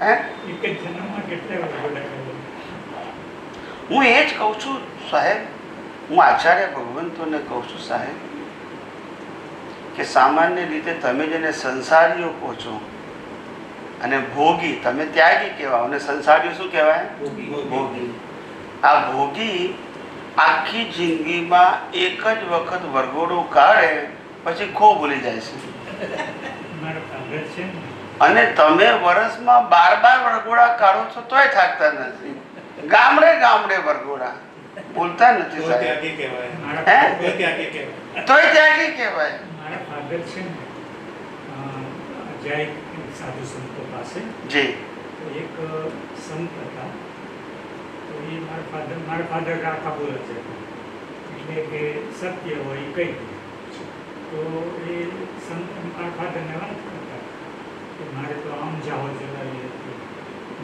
હે? એક જ જન્મમાં કેટલા વરઘોડા કરે? હું એ જ કહું છું સાહેબ, હું આચાર્ય ભગવંતોને કહું છું સાહેબ, કે સામાન્ય રીતે તમે જેને સંસારીઓ કહો છો અને ભોગી, તમે ત્યાગી કહેવાય અને સંસારીઓ શું કહેવાય? ભોગી. આ ભોગી આખી જિંદગીમાં એક જ વખત વરઘોડો કાઢે પછી ખો ભૂલી જાય છે. મારા ફાધર છે ને, અને તમે વર્ષમાં 12 વરઘોડા કાઢો છો તોય થાકતા નથી. ગામડે ગામડે વરઘોડા, બોલતા નથી સાહેબ. હે? તોય ત્યાગી કહેવાય. મારા ફાધર છે ને, જાય સાધુ સંતો પાસે. જી. તો એક સંત હતા, તો એ મારા ફાધર આખા બોલે છે, એટલે કે સત્ય હોય એ કહી દે. તો એ સંત મારા ફાધરને વાત કરતા કે મારે તો આમ જાઓ જલાવી હતી,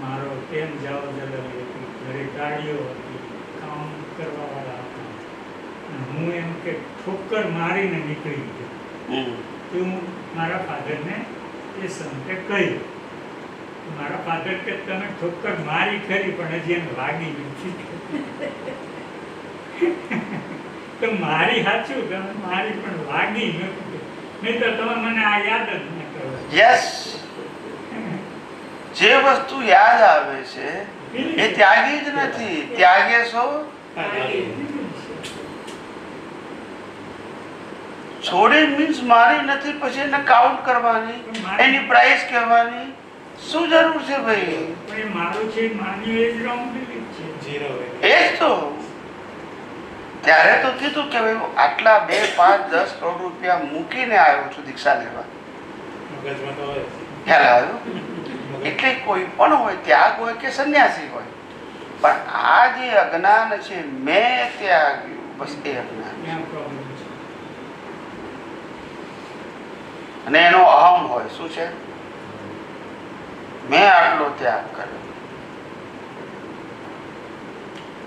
મારો તેમ જાઓ જલાવી હતી, ઘરે ગાડીઓ હતી, કામ કરવાવાળા હતા, અને હું એમ કે ઠોકર મારીને નીકળી ગયો. તો હું મારા ફાધરને એ સંતે કહ્યું, મારા ફાધર કે તમે ઠોકર મારી ખરી પણ હજી એને વાગી નથી. તો મારી સાચું, તમે મારી પણ વાગી નથી, નહીં તો તમે મને આ યાદ જ ન કરો. યસ, જે વસ્તુ યાદ આવે છે એ ત્યાગી જ નથી. ત્યાગે છો છોડી મીન્સ મારી નથી, પછી એને કાઉન્ટ કરવાની, એની પ્રાઇસ કહેવાની શું જરૂર છે ભાઈ? પણ એ મારું છે માન્યું એ જ wrong belief છે. એ જ તો ત્યારે તો કીધું કે ભાઈ આટલા 2, 5, 10 કરોડ રૂપિયા મૂકીને આવ્યો છું દીક્ષા લેવા. ખ્યાલ આવ્યો? એટલે કોઈ પણ હોય, ત્યાગ હોય કે સંન્યાસી હોય, પણ આ જે અજ્ઞાન છે, મેં ત્યાગ્યું, બસ એ અજ્ઞાન. ત્યાં problem છે. અને એનો અહમ હોય, શું છે? મેં આટલો ત્યાગ કર્યો.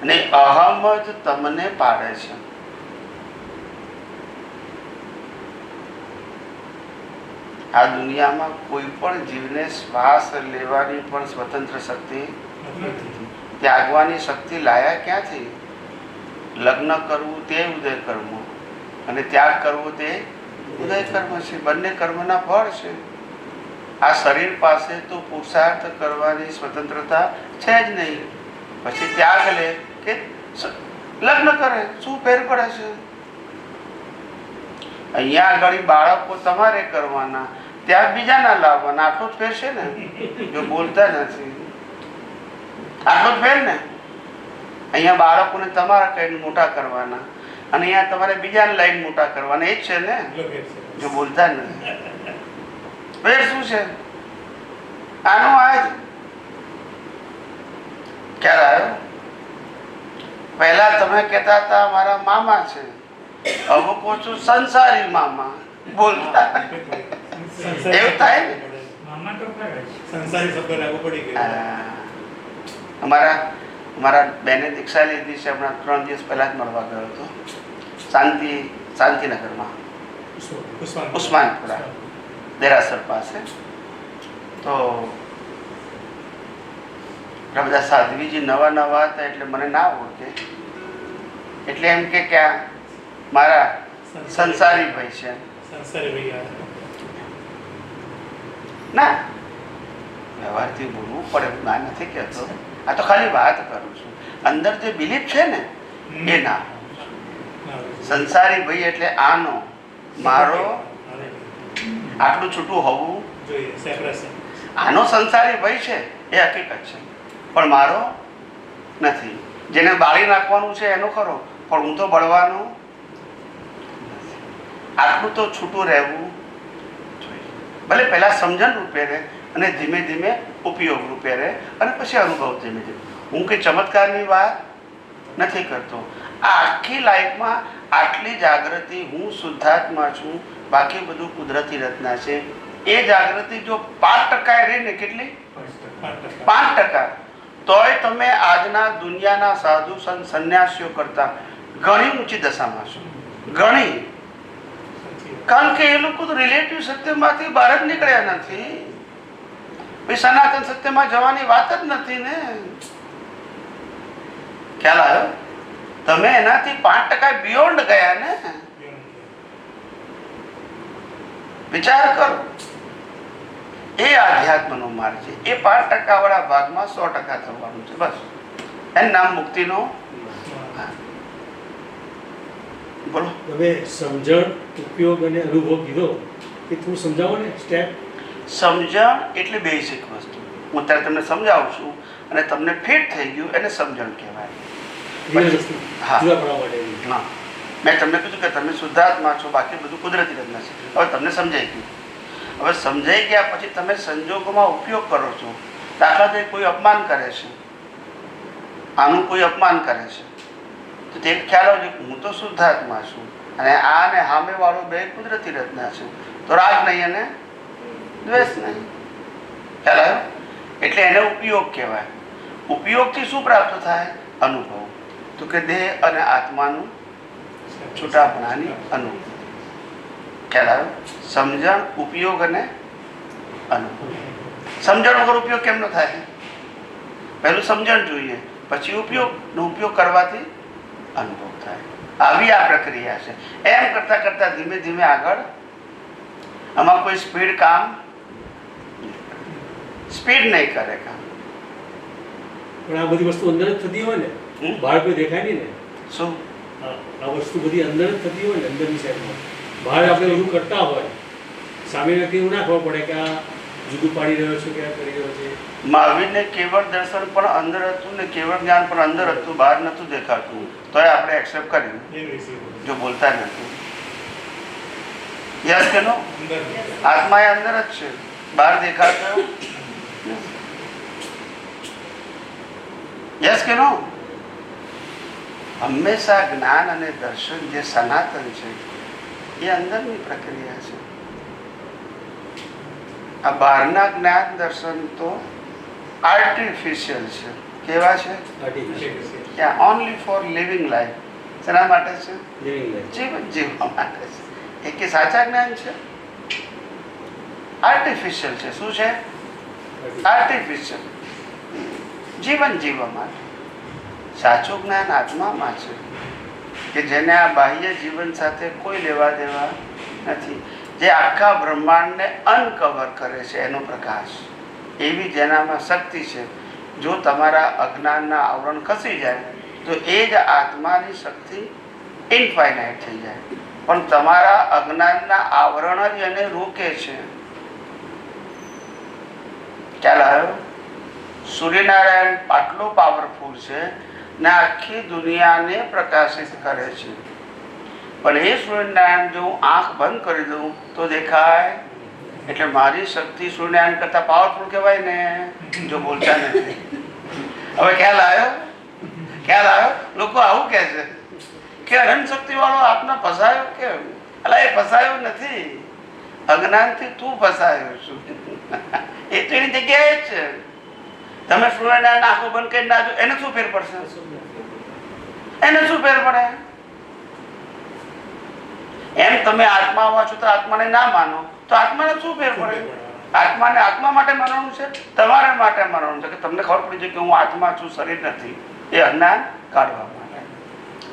અને અહમ જ તમને પાડે છે. આ દુનિયામાં કોઈ પણ જીવને શ્વાસ લેવાની પણ સ્વતંત્ર શક્તિ, ત્યાગવાની શક્તિ લાયા ક્યાંથી? લગ્ન કરવું તે ઉદય કર્મ અને ત્યાગ કરવો તે ઉદય કર્મ છે. બંને કર્મના ફળ છે. આ શરીર પાસે તો પુરુષાર્થ કરવાની સ્વતંત્રતા છે જ નહીં. પછી ત્યાગ લે કે લગ્ન કરે, શું ફેર પડે છે? અહીંયા આગળ બાળકો તમારે કરવાના, ત્યાં બીજાના લાવવાના, આટલો જ ફેર છે ને? જો બોલતા નથી, આટલો જ ફેર ને? અહીંયા બાળકોને તમારા કઈ મોટા કરવાના અને અહીંયા તમારે બીજાને લઈને મોટા કરવાના, એ જ છે ને? જો બોલતા નથી, ફેર શું છે? આનો આ જ ખ્યાલ આવ્યો? પહેલા તમે કહેતા હતા મારા મામા છે, હવે કહો છો સંસારી મામા. બોલતા એવું થાય ને? મામા તો ખરા છે. સંસારી શબ્દ લાગુ પડી ગયો. અમારા બેને દીક્ષા લીધી છે, હમણાં 3 દિવસ પહેલા જ મળવા ગયો હતો, શાંતિનગરમાં, ઉસ્માનપુરા દેરાસર પાસે. તો બધા સાધ્વીજી નવા નવા હતા એટલે મને ના ઓળખે, એટલે એમ કે આ મારા સંસારી ભાઈ છે. સંસારી ભાઈ ના, વ્યવહારથી બોલવું પડે, ના નથી કહેતો, આ તો ખાલી વાત કરું છું. અંદર જે બિલીફ છે ને એ ના. સંસારી ભાઈ એટલે આનો મારો આટલું છૂટું હોવું જોઈએ. આનો સંસારી ભાઈ છે એ હકીકત છે, પણ મારો નથી. જેને બાળી નાખવાનું છે એનો ખરો, પણ હું તો બળવાનું. આટલું તો છૂટું રહેવું જોઈએ. ભલે પહેલા સમજણ રૂપે રહે અને ધીમે ધીમે ઉપયોગ રૂપે રહે અને પછી અનુભવ ધીમે ધીમે. હું કંઈ ચમત્કારની વાત નથી કરતો. આ આખી લાઈફમાં આટલી જાગૃતિ, હું શુદ્ધાત્મા છું, બાકી બધું કુદરતી રચના છે. એ જાગૃતિ જો 5% રહે ને, કેટલી? 5%, તોય તમે આજના દુનિયાના સાધુ સંત સંન્યાસીઓ કરતા ઘણી ઊંચી દશામાં છો. ઘણી. કારણ કે એ લોકો તો રિલેટિવ સત્યમાંથી બહાર જ નીકળ્યા નથી. ભાઈ સનાતન સત્યમાં જવાની વાત જ નથી ને. ખ્યાલ આવ્યો? તમે એનાથી 5% બિયોન્ડ ગયા ને. વિચાર કરો, એ આધ્યાત્મનો માર્ગ છે. એ 5% વાળા ભાગમાં 100% થવાનું છે. બસ એનું નામ મુક્તિનો. બોલો. તમે સમજણ, ઉપયોગ અને અનુભવ કીધો એ થોડું સમજાવો ને સ્ટેપ. સમજણ એટલે બેઝિક વસ્તુ. હું અત્યારે તમને સમજાવું છું અને તમને ફિટ થઈ ગયું એને સમજણ કહેવાય. હા. જુદા પડવા માટે. હા, મેં તમને કીધું કે તમે શુદ્ધાત્મા છો, બાકી બધું કુદરતી રચના છે. હવે તમને સમજાઈ ગયું. હવે સમજાઈ ગયા પછી તમે સંજોગોમાં ઉપયોગ કરો છો. દાખલા તરીકે કોઈ અપમાન કરે છે, આનું કોઈ અપમાન કરે છે, તો તે ખ્યાલ આવજો કે હું તો શુદ્ધાત્મા છું અને આ ને સામે વાળો બે કુદરતી રચના છે, તો રાગ નહીં અને દ્વેષ નહીં. ખ્યાલ આવ્યો? એટલે એને ઉપયોગ કહેવાય. ઉપયોગથી શું પ્રાપ્ત થાય? અનુભવ. તો કે દેહ અને આત્માનું છૂટાપણાની અનુભવ. ખ્યાલ આવ્યો? સમજણ, ઉપયોગ અને અનુભવ. સમજણ વગર ઉપયોગ કેમ ન થાય? પહેલું સમજણ જોઈએ, પછી ઉપયોગનો ઉપયોગ કરવાથી અનુભવ થાય. આવી આ પ્રક્રિયા છે. એમ કરતા કરતા ધીમે ધીમે આગળ. આમાં કોઈ સ્પીડ કામ સ્પીડ નહીં કરે કામ. પણ આ બધી વસ્તુ અંદર જ થતી હોય ને, બહાર કોઈ દેખાય નહીં ને. શું? આ વસ્તુ બધી અંદર જ થતી હોય ને, અંદરની સાઈડમાં. બહાર આપણે બધું કરતા હોય, સામે વ્યક્તિ એવું ના ખબર પડે કે આ જુદું પાડી રહ્યો છે કે આ કરી રહ્યો છે. મહાવીરને કેવળ દર્શન પણ અંદર હતું ને કેવળ જ્ઞાન પણ અંદર હતું, બહાર નતું દેખાતું. તો આપણે એક્સેપ્ટ કર્યું જો બોલતા નથી. યસ કે નો? આત્મા એ અંદર જ છે, બહાર દેખાતો. યસ કે નો? હંમેશા જ્ઞાન અને દર્શન જે સનાતન છે એ અંદરની પ્રક્રિયા છે. આ બહારના જ્ઞાન દર્શન તો આર્ટિફિશિયલ છે. કેવા છે? ત્યાં ઓનલી ફોર લિવિંગ લાઈફ. શેના માટે છે? જીવન જીવવા માટે છે. એ કે સાચા જ્ઞાન છે? આર્ટિફિશિયલ છે. શું છે? આર્ટિફિશિયલ. જીવન જીવવા માટે. સાચું જ્ઞાન આત્મામાં છે કે જેને આ બાહ્ય જીવન સાથે કોઈ લેવા દેવા નથી, જે આખા બ્રહ્માંડને અનકવર કરે છે એનો પ્રકાશ. એવી જેનામાં શક્તિ છે. જો તમારા અજ્ઞાનના આવરણ ખસી જાય તો એ જ આત્માની શક્તિ ઇનફાઇનાઇટ થઈ જાય. પણ તમારા અજ્ઞાનના આવરણ જ એને રોકે છે. ખ્યાલ આવ્યો? સૂર્યનારાયણ આટલો પાવરફુલ છે ને આખી દુનિયાને પ્રકાશિત કરે છે. પણ એ સૂર્યનારાયણ જો આંખ બંધ કરી દઉં તો દેખાય. એટલે મારી શક્તિ સૂર્યનારાયણ કરતા પાવરફુલ કહેવાય ને, જો બોલતા નથી. હવે ખ્યાલ આવ્યો? ખ્યાલ આવ્યો? લોકો આવું કહે છે કે અનંત શક્તિ વાળો આપને ફસાયો કેમ? અલા, એ ફસાયો નથી, અજ્ઞાનથી તું ફસાયો છું. એ તો એની જગ્યાએ જ છે. તમે સૂર્યનારાયણ આંખો બંધ કરી નાખો, એને શું ફેર પડશે? એને શું ફેર પડે? એમ તમે આત્મામાં છો તો આત્માને ના માનો તો આત્માને શું ફેર પડે? આત્માને આત્મા માટે માનવાનું છે, તમારા માટે માનવાનું છે કે તમને ખબર પડી જાય કે હું આત્મા છું, શરીર નથી. એ અજ્ઞાન કાઢવા માટે.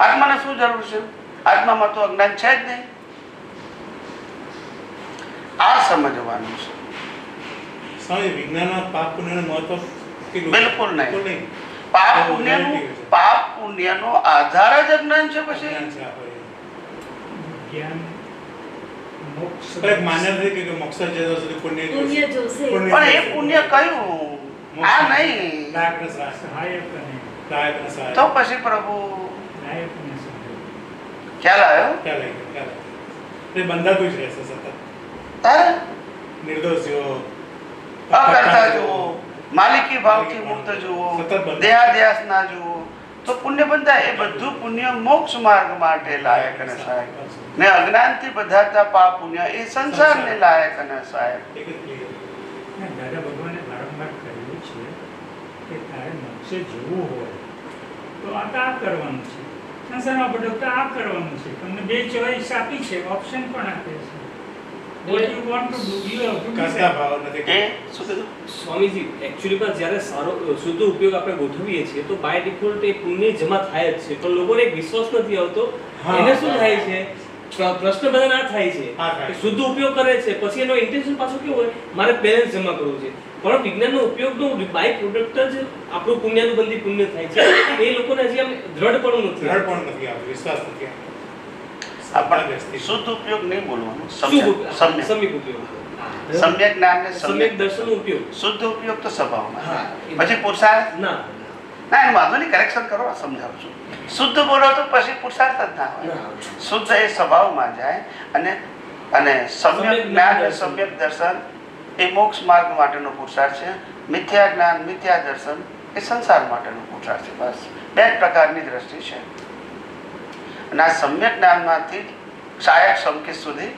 આત્માને શું જરૂર છે? આત્મામાં તો અજ્ઞાન છે જ નહીં. આ સમજવાનું છે. સ્વામી, વિજ્ઞાનમાં પાપ પુણ્યનું મહત્વ કેટલું? બિલકુલ નહીં. પાપ પુણ્યનો આધાર જ અજ્ઞાન છે. પછી જ્ઞાન મોક્ષ માન્યતા છે કે મોક્ષ છે પુણ્ય જોશે. પણ એ પુણ્ય કયું? આ નહીં. સહાયક અને તો પછી પ્રભુ નાયક અને સહાયક. ખ્યાલ આવ્યો? એ બંધાતું જ રહેશે સતત. તારે નિર્દોષ જેવો અકર્તા જુઓ, માલિકી ભાવથી મુક્ત જુઓ, દેહાધ્યાસ ના જુઓ, તો પુણ્ય બંધાય. એ બધું પુણ્ય મોક્ષ માર્ગ માટે લાયક અને સહાયક. ને અજ્ઞાનથી બધાતા પાપ પુણ્ય એ સંસારને લાયક અને સહાયક. દાદા ભગવાને વારંવાર કહ્યું છે કે તારે મોક્ષે જવું હોય તો આ કરવાનું છે, સંસારમાં બધું તો આ કરવાનું છે. તમને બે ચોઈસ આપી છે, ઓપ્શન પણ આપે છે. what you want to do, you have to કરતા decide. ભાવ નથી એ શું કીધું? સ્વામીજી એકચ્યુઅલીમાં જ્યારે સારો શુદ્ધ ઉપયોગ આપણે ગોઠવીએ છીએ તો બાય ડિફોલ્ટ એ પુણ્ય જમા થાય જ છે, પણ લોકોને એક વિશ્વાસ નથી આવતો. હા. એને શું થાય છે, પ્રશ્ન બધા ના થાય છે હા, થાય. કે શુદ્ધ ઉપયોગ કરે છે પછી એનો ઇન્ટેન્શન પાછું કેવું હોય, મારે બેલેન્સ જમા કરવું છે, પણ વિજ્ઞાનનો ઉપયોગનો બાય પ્રોડક્ટ જ આપણું પુણ્યાનુબંધી પુણ્ય થાય છે. એ લોકોને હજી આમ દ્રઢપણું નથી ધડ આવતું. પણ નથી આવતો, વિશ્વાસ નથી આવતો. આપણે શુદ્ધ ઉપયોગ નહીં બોલવાનું, શુભ સમ્યક ઉપયોગ, સમ્યક સમ્યક ઉપયોગ, સમ્યક જ્ઞાન ને સમ્યક સમ્યક દર્શનનો ઉપયોગ. શુદ્ધ ઉપયોગ તો સ્વભાવમાં હા. પછી પુરુષાર્થ ના ના એમ વાંધો નહીં, કરેક્શન કરો, સમજાવું છું. શુદ્ધ બોલો તો પછી પુરુષાર્થ જ ના હોય. ના. શુદ્ધ એ સ્વભાવમાં જાય અને અને સમ્યક જ્ઞાન અને સમ્યક દર્શન એ મોક્ષ માર્ગ માટેનો પુરુષાર્થ છે. મિથ્યા જ્ઞાન મિથ્યા દર્શન એ સંસાર માટેનો પુરુષાર્થ છે. બસ બે જ પ્રકારની દ્રષ્ટિ છે. અને આ સમ્યક જ્ઞાનમાંથી સહાયક સંકેત સુધી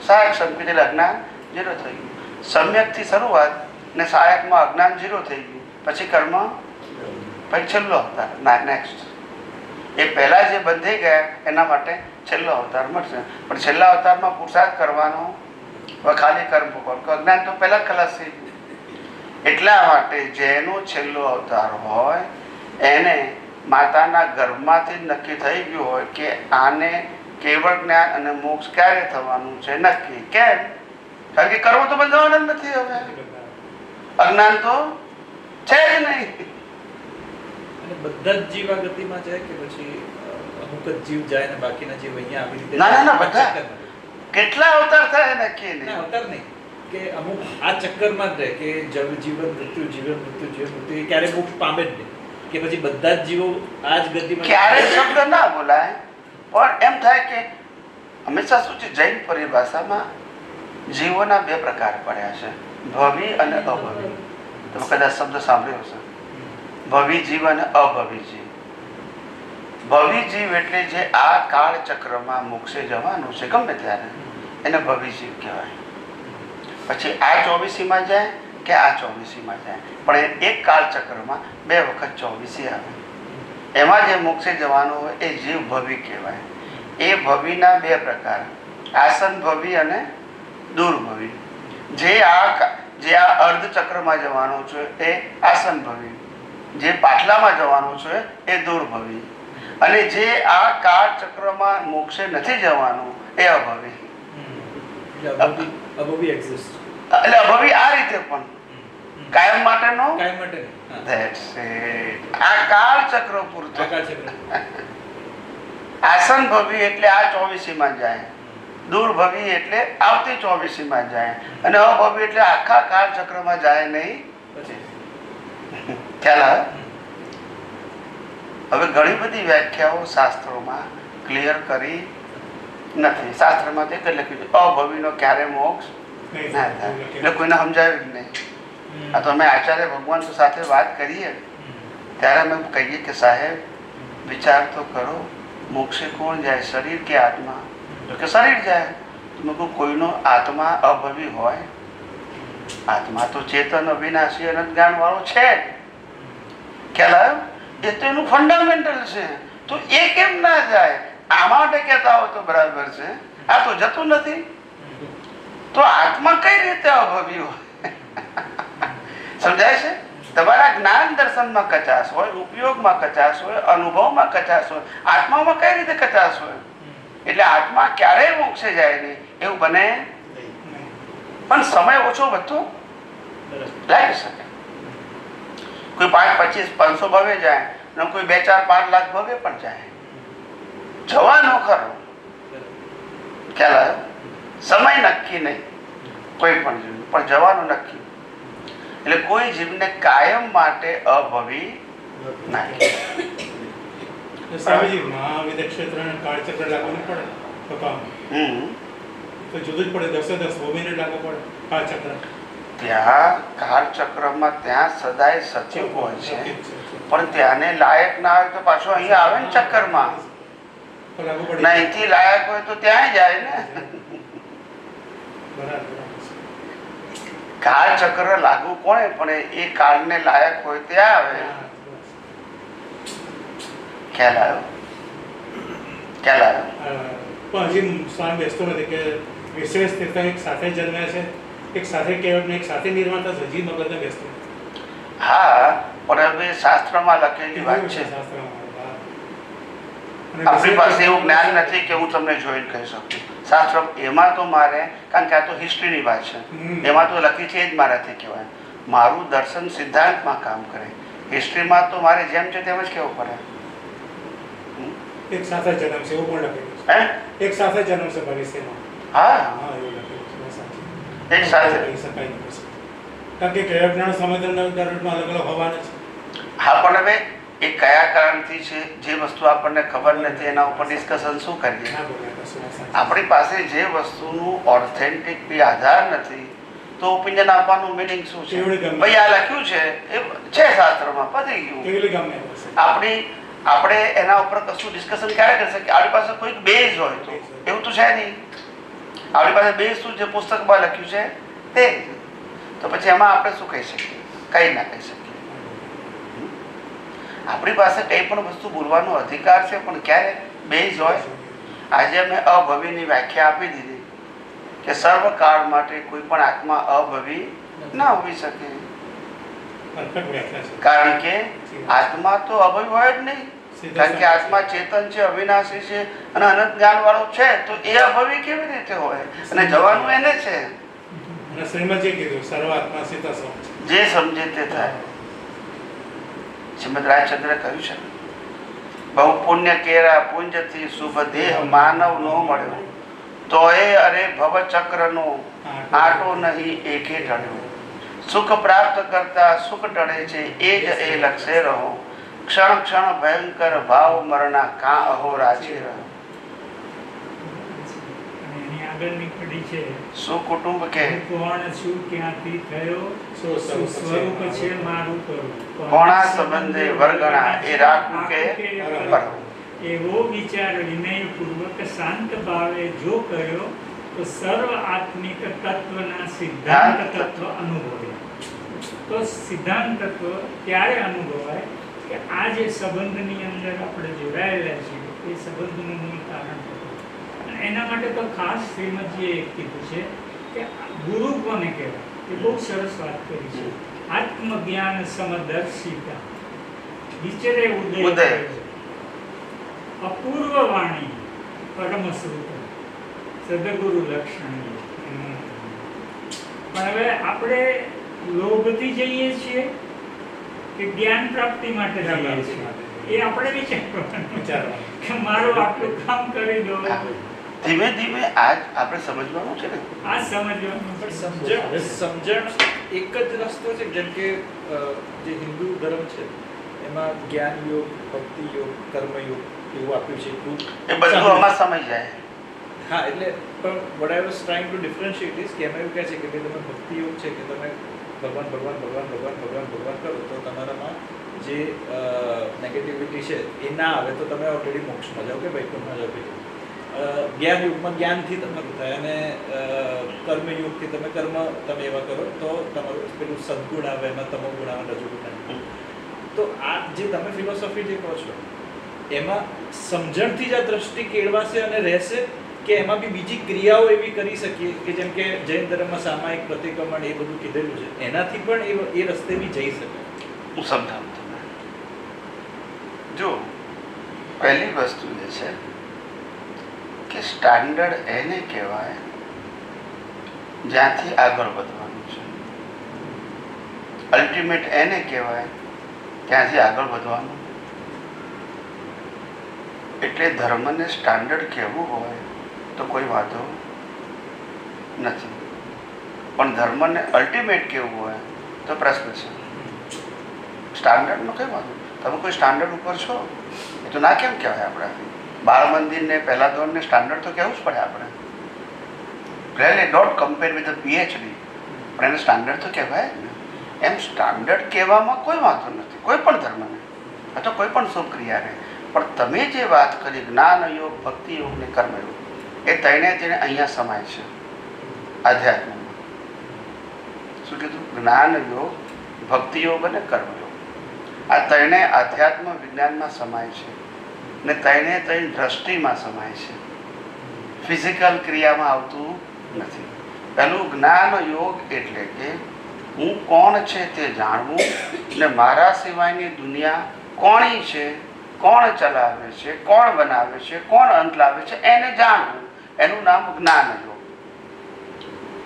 સહાયક સંકેત એટલે અજ્ઞાન ઝીરો થઈ ગયું. સમ્યકથી શરૂઆત ને સહાયકમાં અજ્ઞાન ઝીરો થઈ ગયું, પછી કર્મ, પછી છેલ્લો અવતાર નેક્સ્ટ. એ પહેલા જે બંધાઈ ગયા એના માટે છેલ્લો અવતાર મળશે, પણ છેલ્લા અવતારમાં પુરુષાર્થ કરવાનો ખાલી કર્મ ભોગવવાનું, અજ્ઞાન તો પહેલા જ ખલાસ થઈ ગયું. એટલા માટે જેનો છેલ્લો અવતાર હોય એને માતાના ગર્ભમાંથી જ નક્કી થઈ ગયું હોય કે આને કેવળ જ્ઞાન અને મોક્ષ ક્યારે થવાનું છે નક્કી. કેમ? કારણ કે કર્મ તો બંધાવાના જ નથી. હવે અજ્ઞાન તો છે જ નહીં. અને બધા જ જીવ આ ગતિમાં જાય કે પછી અમુક જ જીવ જાય ને બાકીના જીવ અહીંયા આવી રીતે ના, ના, ના, બધા. ચક્કરમાં? કેટલા અવતાર થાય નક્કી ના, નહીં. અવતાર નહીં કે અમુક આ ચક્કરમાં જ રહે કે જીવન મૃત્યુ જીવન મૃત્યુ જીવન મૃત્યુ એ ક્યારે મોક્ષ પામે જ નહીં, કે પછી બધા જ જીવો આ જ ગતિમાં ક્યારે શબ્દ ના બોલાય, પણ એમ થાય કે હંમેશા શું છે, જૈન પરિભાષામાં જીવોના બે પ્રકાર પડ્યા છે, ભવી અને અભવી. તમે કદાચ શબ્દ સાંભળ્યો હશે, ભવી જીવ અને અભવી જીવ. ભવી જીવ એટલે જે આ કાળ ચક્રમાં મોક્ષે જવાનું છે ગમે ત્યારે, એને ભવી જીવ કહેવાય. પછી આ 24માં જાય કે આ 24માં જાય, પણ એક કાળ ચક્રમાં બે વખત 24 આવે. એમાં જે મોક્ષે જવાનું હોય એ જીવ ભવી કહેવાય. એ ભવીના બે પ્રકાર, આસન ભવી અને દૂરભવી. જે આ અર્ધ ચક્રમાં જવાનું છે એ આસન ભવી, જે પાટલામાં જવાનું છે એ દૂરભવી, અને જે આ કાળ ચક્રમાં મોક્ષે નથી જવાનું એ અભવી. અભવી એક્ઝિસ્ટ એટલે અભવી આ રીતે પણ કાયમ માટેનો. કાયમ માટે નહીં. હા. That's it. આ કાળ ચક્ર પૂરતો. આકાશ ચક્ર. આસન ભવી એટલે આ 24માં જાય, દૂર ભવી એટલે આવતી 24માં જાય, અને અભવી એટલે આખા કાળ ચક્રમાં જાય નહીં. પછી ખ્યાલ આવે? હવે ઘણી બધી વ્યાખ્યાઓ શાસ્ત્રોમાં ક્લિયર કરી નથી. શાસ્ત્રમાં તે લખ્યું છે અભવીનો ક્યારે મોક્ષ ના થાય, એટલે કોઈને સમજાવ્યું જ નહીં. આ તો અમે આચાર્ય ભગવાન સાથે વાત કરીએ ત્યારે અમે કહીએ કે સાહેબ વિચાર તો કરો, મોક્ષે કોણ જાય, શરીર કે આત્મા? તો કે શરીર જાય. તો મેં કહું કોઈનો આત્મા અભવી હોય? આત્મા તો ચેતન અવિનાશી અનંત જ્ઞાન વાળો છે. ખ્યાલ આવ્યો? એ તો એનું ફંડામેન્ટલ છે. તો એ કેમ ના જાય? આ માટે કહેતા હોય તો બરાબર છે, આ તો જતું નથી. તો આત્મા કઈ રીતે અભવી હોય? સમજાય છે? તમારા જ્ઞાન દર્શનમાં કચાશ હોય, ઉપયોગમાં કચાશ હોય, અનુભવમાં કચાશ હોય, આત્મામાં કઈ રીતે કચાશ હોય? એટલે આત્મા ક્યારેય મોક્ષે જાય નહીં એવું બને. પણ સમય ઓછો વધતો લાગી શકે. કોઈ 5, 25, 500 ભવે જાય અને કોઈ 2, 4, 5 લાખ ભવે પણ જાય. જવાનો ખરો. ખ્યાલ આવ્યો? સમય નક્કી નહીં કોઈ પણ જીવ, પણ જવાનું નક્કી. એટલે કોઈ જીવને કાયમ માટે અભવી નહીં. સ્વામીજી મહાવિદ્ય ક્ષેત્ર અને કાળચક્ર લાગુ નહીં પડે થવામાં? તો જુદું જ પડે. 10 મિનિટ લાગુ પડે કાળચક્ર. ત્યાં કાળચક્રમાં ત્યાં સદાય સચિવ હોય છે, પણ ત્યાંને લાયક ના હોય તો પાછો અહીંયા આવે ને ચક્કરમાં. તો લાગુ પડે. અહીંથી લાયક હોય તો ત્યાં જાય ને. બરાબર. કાળ ચક્ર લાગુ કોને પડે? એ કાળને લાયક હોય ત્યાં આવે. ખ્યાલ આવ્યો? ખ્યાલ આવ્યો? પણ હજી સ્વામી બેસતો નથી કે વિશેષ તીર્થંકર એક સાથે જન્મ્યા છે, એક સાથે કહેવત ને એક સાથે નિર્માતા છે, હજી મગજને બેસતું નથી. હા, પણ હવે શાસ્ત્રમાં લખેલી વાત છે. શાસ્ત્રમાં. અને આપણી પાસે વિશેષ એવું જ્ઞાન નથી કે હું તમને જોઈને કહી શકું. શાસ્ત્ર એમાં તો મારે, કારણ કે આ તો હિસ્ટ્રીની વાત છે, એમાં તો લખી છે એ જ મારાથી કહેવાય. મારું દર્શન સિદ્ધાંતમાં કામ કરે, હિસ્ટ્રીમાં તો મારે જેમ છે તેમ જ કહેવું પડે. એક સાથે જન્મ છે એવું પણ લખેલું હે? છે. એક સાથે જન્મ છે ભવિષ્યમાં. હા, હા, એવું લખેલું છે. વાત સાચી. એક સાથે. કહી શકાય નહીં પછી. કારણ કે કયા જ્ઞાન સમયના દરમિયાનમાં અલગ અલગ હોવાના છે. હા, પણ હવે એ કયા કારણથી છે, જે વસ્તુ આપણને ખબર નથી એના ઉપર ડિસ્કશન શું કરીએ? ના બોલાય કશું. વાત સાચી. આપણી પાસે જે વસ્તુનું ઓથેન્ટિક આધાર નથી તો ઓપિનિયન આપવાનું મિનિંગ શું છે? કેવડી ગમે. ભાઈ આ લખ્યું છે એ છે શાસ્ત્રમાં, પતી ગયું. કેવી ગમે હશે. આપણે એના ઉપર કશું ડિસ્કશન ક્યારે કરી શકીએ? આપણી પાસે કોઈ બેઝ હોય તો. એવું તો છે નહીં. આપણી પાસે બેઝ શું છે? પુસ્તકમાં લખ્યું છે તે. તો પછી એમાં આપણે શું કહી શકીએ? કંઈ ના કહી શકીએ. આપણી પાસે કંઈ પણ વસ્તુ બોલવાનો અધિકાર છે, પણ ક્યારે બેઝ હોય? આજે અમે અભવિની વ્યાખ્યા આપી દીધી કે સર્વકાળ માટે કોઈ પણ આત્મા અભવી ના હોઈ શકે, પરફેક્ટ વ્યાખ્યા છે. કારણ કે આત્મા તો અભય હોય જ નહીં. કારણ કે આત્મા ચેતન છે, અવિનાશી છે અને અનંત જ્ઞાન વાળો છે, તો એ અભવી કેવી રીતે હોય? અને જવાનું એને છે. અને શ્રીમદજીએ કીધું સર્વ આત્મા સીતા સમ છે. જે સમજે તે થાય. શ્રીમદ રાજચંદ્રે કહ્યું છે, બહુ પુણ્ય કેરા પુંજથી શુભ દેહ માનવ નો મળ્યો, તો એ અરે ભવ ચક્રનો આટો નહીં એકે ટળ્યો. સુખ પ્રાપ્ત કરતા સુખ ટળે છે, એ જ એ લક્ષે રહો. ક્ષણ ક્ષણ ભયંકર ભાવ મરણા કા અહો રાચે રહો. અને એની આગળની કડી છે, શું કુટુંબ કે કોણ છું ક્યાંથી થયો, શું શું સ્વરૂપ છે મારું કરું, કોણા સંબંધે વર્ગણા એ રાખું કે પરવું. એવો વિચાર વિનયપૂર્વક શાંત ભાવે જો કર્યો તો સર્વ આત્મિક તત્વના સિદ્ધાંત તત્વ અનુભવે. તો સિદ્ધાંત તત્વ ત્યારે અનુભવાય કે આ જે સંબંધની અંદર આપણે જોડાયેલા છીએ એ સંબંધનું મૂળ કારણ તત્વ. અને એના માટે તો ખાસ શ્રીમદજીએ એક કીધું છે કે ગુરુ કોને કહેવાય? એ બહુ સરસ વાત કરી છે. આત્મજ્ઞાન સમદર્શિતા વિચરે ઉદય કર્યો. અપૂર્વ વાણી પરમ શ્રુત સદગુરુ લક્ષણીય. પણ હવે આપણે લોભથી જઈએ છીએ કે જ્ઞાન પ્રાપ્તિ માટે જઈએ છીએ? એ આપણે વિચારવાનું કે મારું આટલું કામ કરી દો. ધીમે ધીમે આજ આપણે સમજવાનું છે ને. આ સમજવાનું પણ સમજણ એક જ રસ્તો છે. જેમ કે જે હિન્દુ ધર્મ છે એમાં જ્ઞાન યોગ, ભક્તિ યોગ, કર્મયોગ એવું આપ્યું છે. એ બધું આમાં સમજ જાય. હા, એટલે પણ what I was trying to differentiate is કે એમાં એવું કહે છે કે તમે ભક્તિ યોગ છે કે તમે ભગવાન ભગવાન ભગવાન ભગવાન ભગવાન ભગવાન કરો તો તમારામાં જે નેગેટિવિટી છે એ ના આવે, તો તમે ઓલરેડી મોક્ષમાં જાઓ કે વૈકુંઠમાં જાઓ. જ્ઞાન યુગમાં જ્ઞાનથી તમારું થાય, અને કર્મયુગથી તમે એવા કરો તો તમારું પેલું સદગુણ આવે, એમાં તમોગુણ આવે, રજોગુણ આવે. તો આ જે તમે ફિલોસોફી જે કહો છો એમાં સમજણથી જ આ દ્રષ્ટિ કેળવાશે અને રહેશે, કે એમાં બી બીજી ક્રિયાઓ એવી કરી શકીએ કે જેમ કે જૈન ધર્મમાં સામાયિક પ્રતિક્રમણ એ બધું કીધેલું છે, એનાથી પણ એ રસ્તે બી જઈ શકે. હું સમજાવું તમને. જો પહેલી વસ્તુ એ છે કે સ્ટાન્ડર્ડ એને કહેવાય જ્યાંથી આગળ વધવાનું છે. અલ્ટિમેટ એને કહેવાય ત્યાંથી આગળ વધવાનું. એટલે ધર્મને સ્ટાન્ડર્ડ કહેવું હોય તો કોઈ વાંધો નથી, પણ ધર્મને અલ્ટિમેટ કહેવું હોય તો પ્રશ્ન છે. સ્ટાન્ડર્ડનો કઈ વાંધો? તમે કોઈ સ્ટાન્ડર્ડ ઉપર છો એ તો ના કેમ કહેવાય? આપણે બાળ મંદિરને પહેલા ધોરણને સ્ટાન્ડર્ડ તો કહેવું જ પડે. આપણે really not compare with the PhD, પણ એને સ્ટાન્ડર્ડ તો કહેવાય જ ને. એમ સ્ટાન્ડર્ડ કહેવામાં કોઈ વાંધો નથી કોઈ પણ ધર્મને, અથવા કોઈ પણ શુભ ક્રિયાને. પણ તમે જે વાત કરી જ્ઞાન યોગ, ભક્તિ યોગ ને કર્મયોગ, એ તેને અહીંયા સમાય છે આધ્યાત્મમાં. શું કીધું? જ્ઞાન યોગ, ભક્તિ યોગ અને કર્મયોગ. આ ત્રણે આધ્યાત્મ વિજ્ઞાનમાં સમાય છે ને ત્રણે ત્રણ દ્રષ્ટિમાં સમાય છે. ફિઝિકલ ક્રિયામાં આવતું નથી. પહેલું જ્ઞાન યોગ એટલે કે હું કોણ છે તે જાણવું ને મારા સિવાયની દુનિયા કોણી છે, કોણ ચલાવે છે, કોણ બનાવે છે, કોણ અંત લાવે છે એને જાણવું, એનું નામ જ્ઞાન યોગ.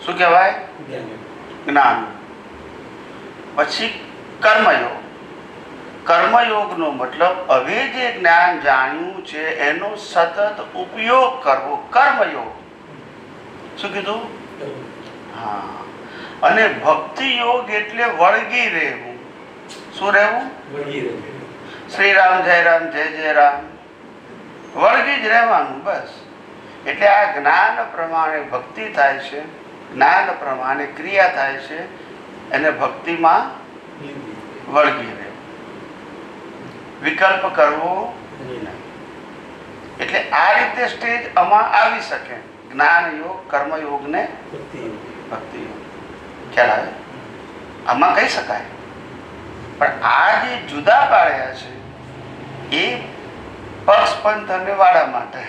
શું કહેવાય? જ્ઞાન. પછી કર્મયોગ. કર્મયોગનો મતલબ હવે જે જ્ઞાન જાણ્યું છે એનો સતત ઉપયોગ કરવો, કર્મયોગ. શું કીધું? હા. અને ભક્તિ યોગ એટલે વળગી રહેવું. શું રહેવું? શ્રી રામ જય રામ જય જય રામ, વળગી જ રહેવાનું બસ. એટલે આ જ્ઞાન પ્રમાણે ભક્તિ થાય છે, જ્ઞાન પ્રમાણે ક્રિયા થાય છે, એને ભક્તિમાં વળગી રહેવું, વિકલ્પ કરવો નહીં. એટલે આ રીતે સ્ટેજ આમાં આવી શકે, જ્ઞાન યોગ, કર્મયોગ ને ભક્તિ યોગ. ખ્યાલ આવે? આમાં કહી શકાય. પણ આ જે જુદા પાડ્યા છે એ પક્ષ પંથ અને વાળા માટે,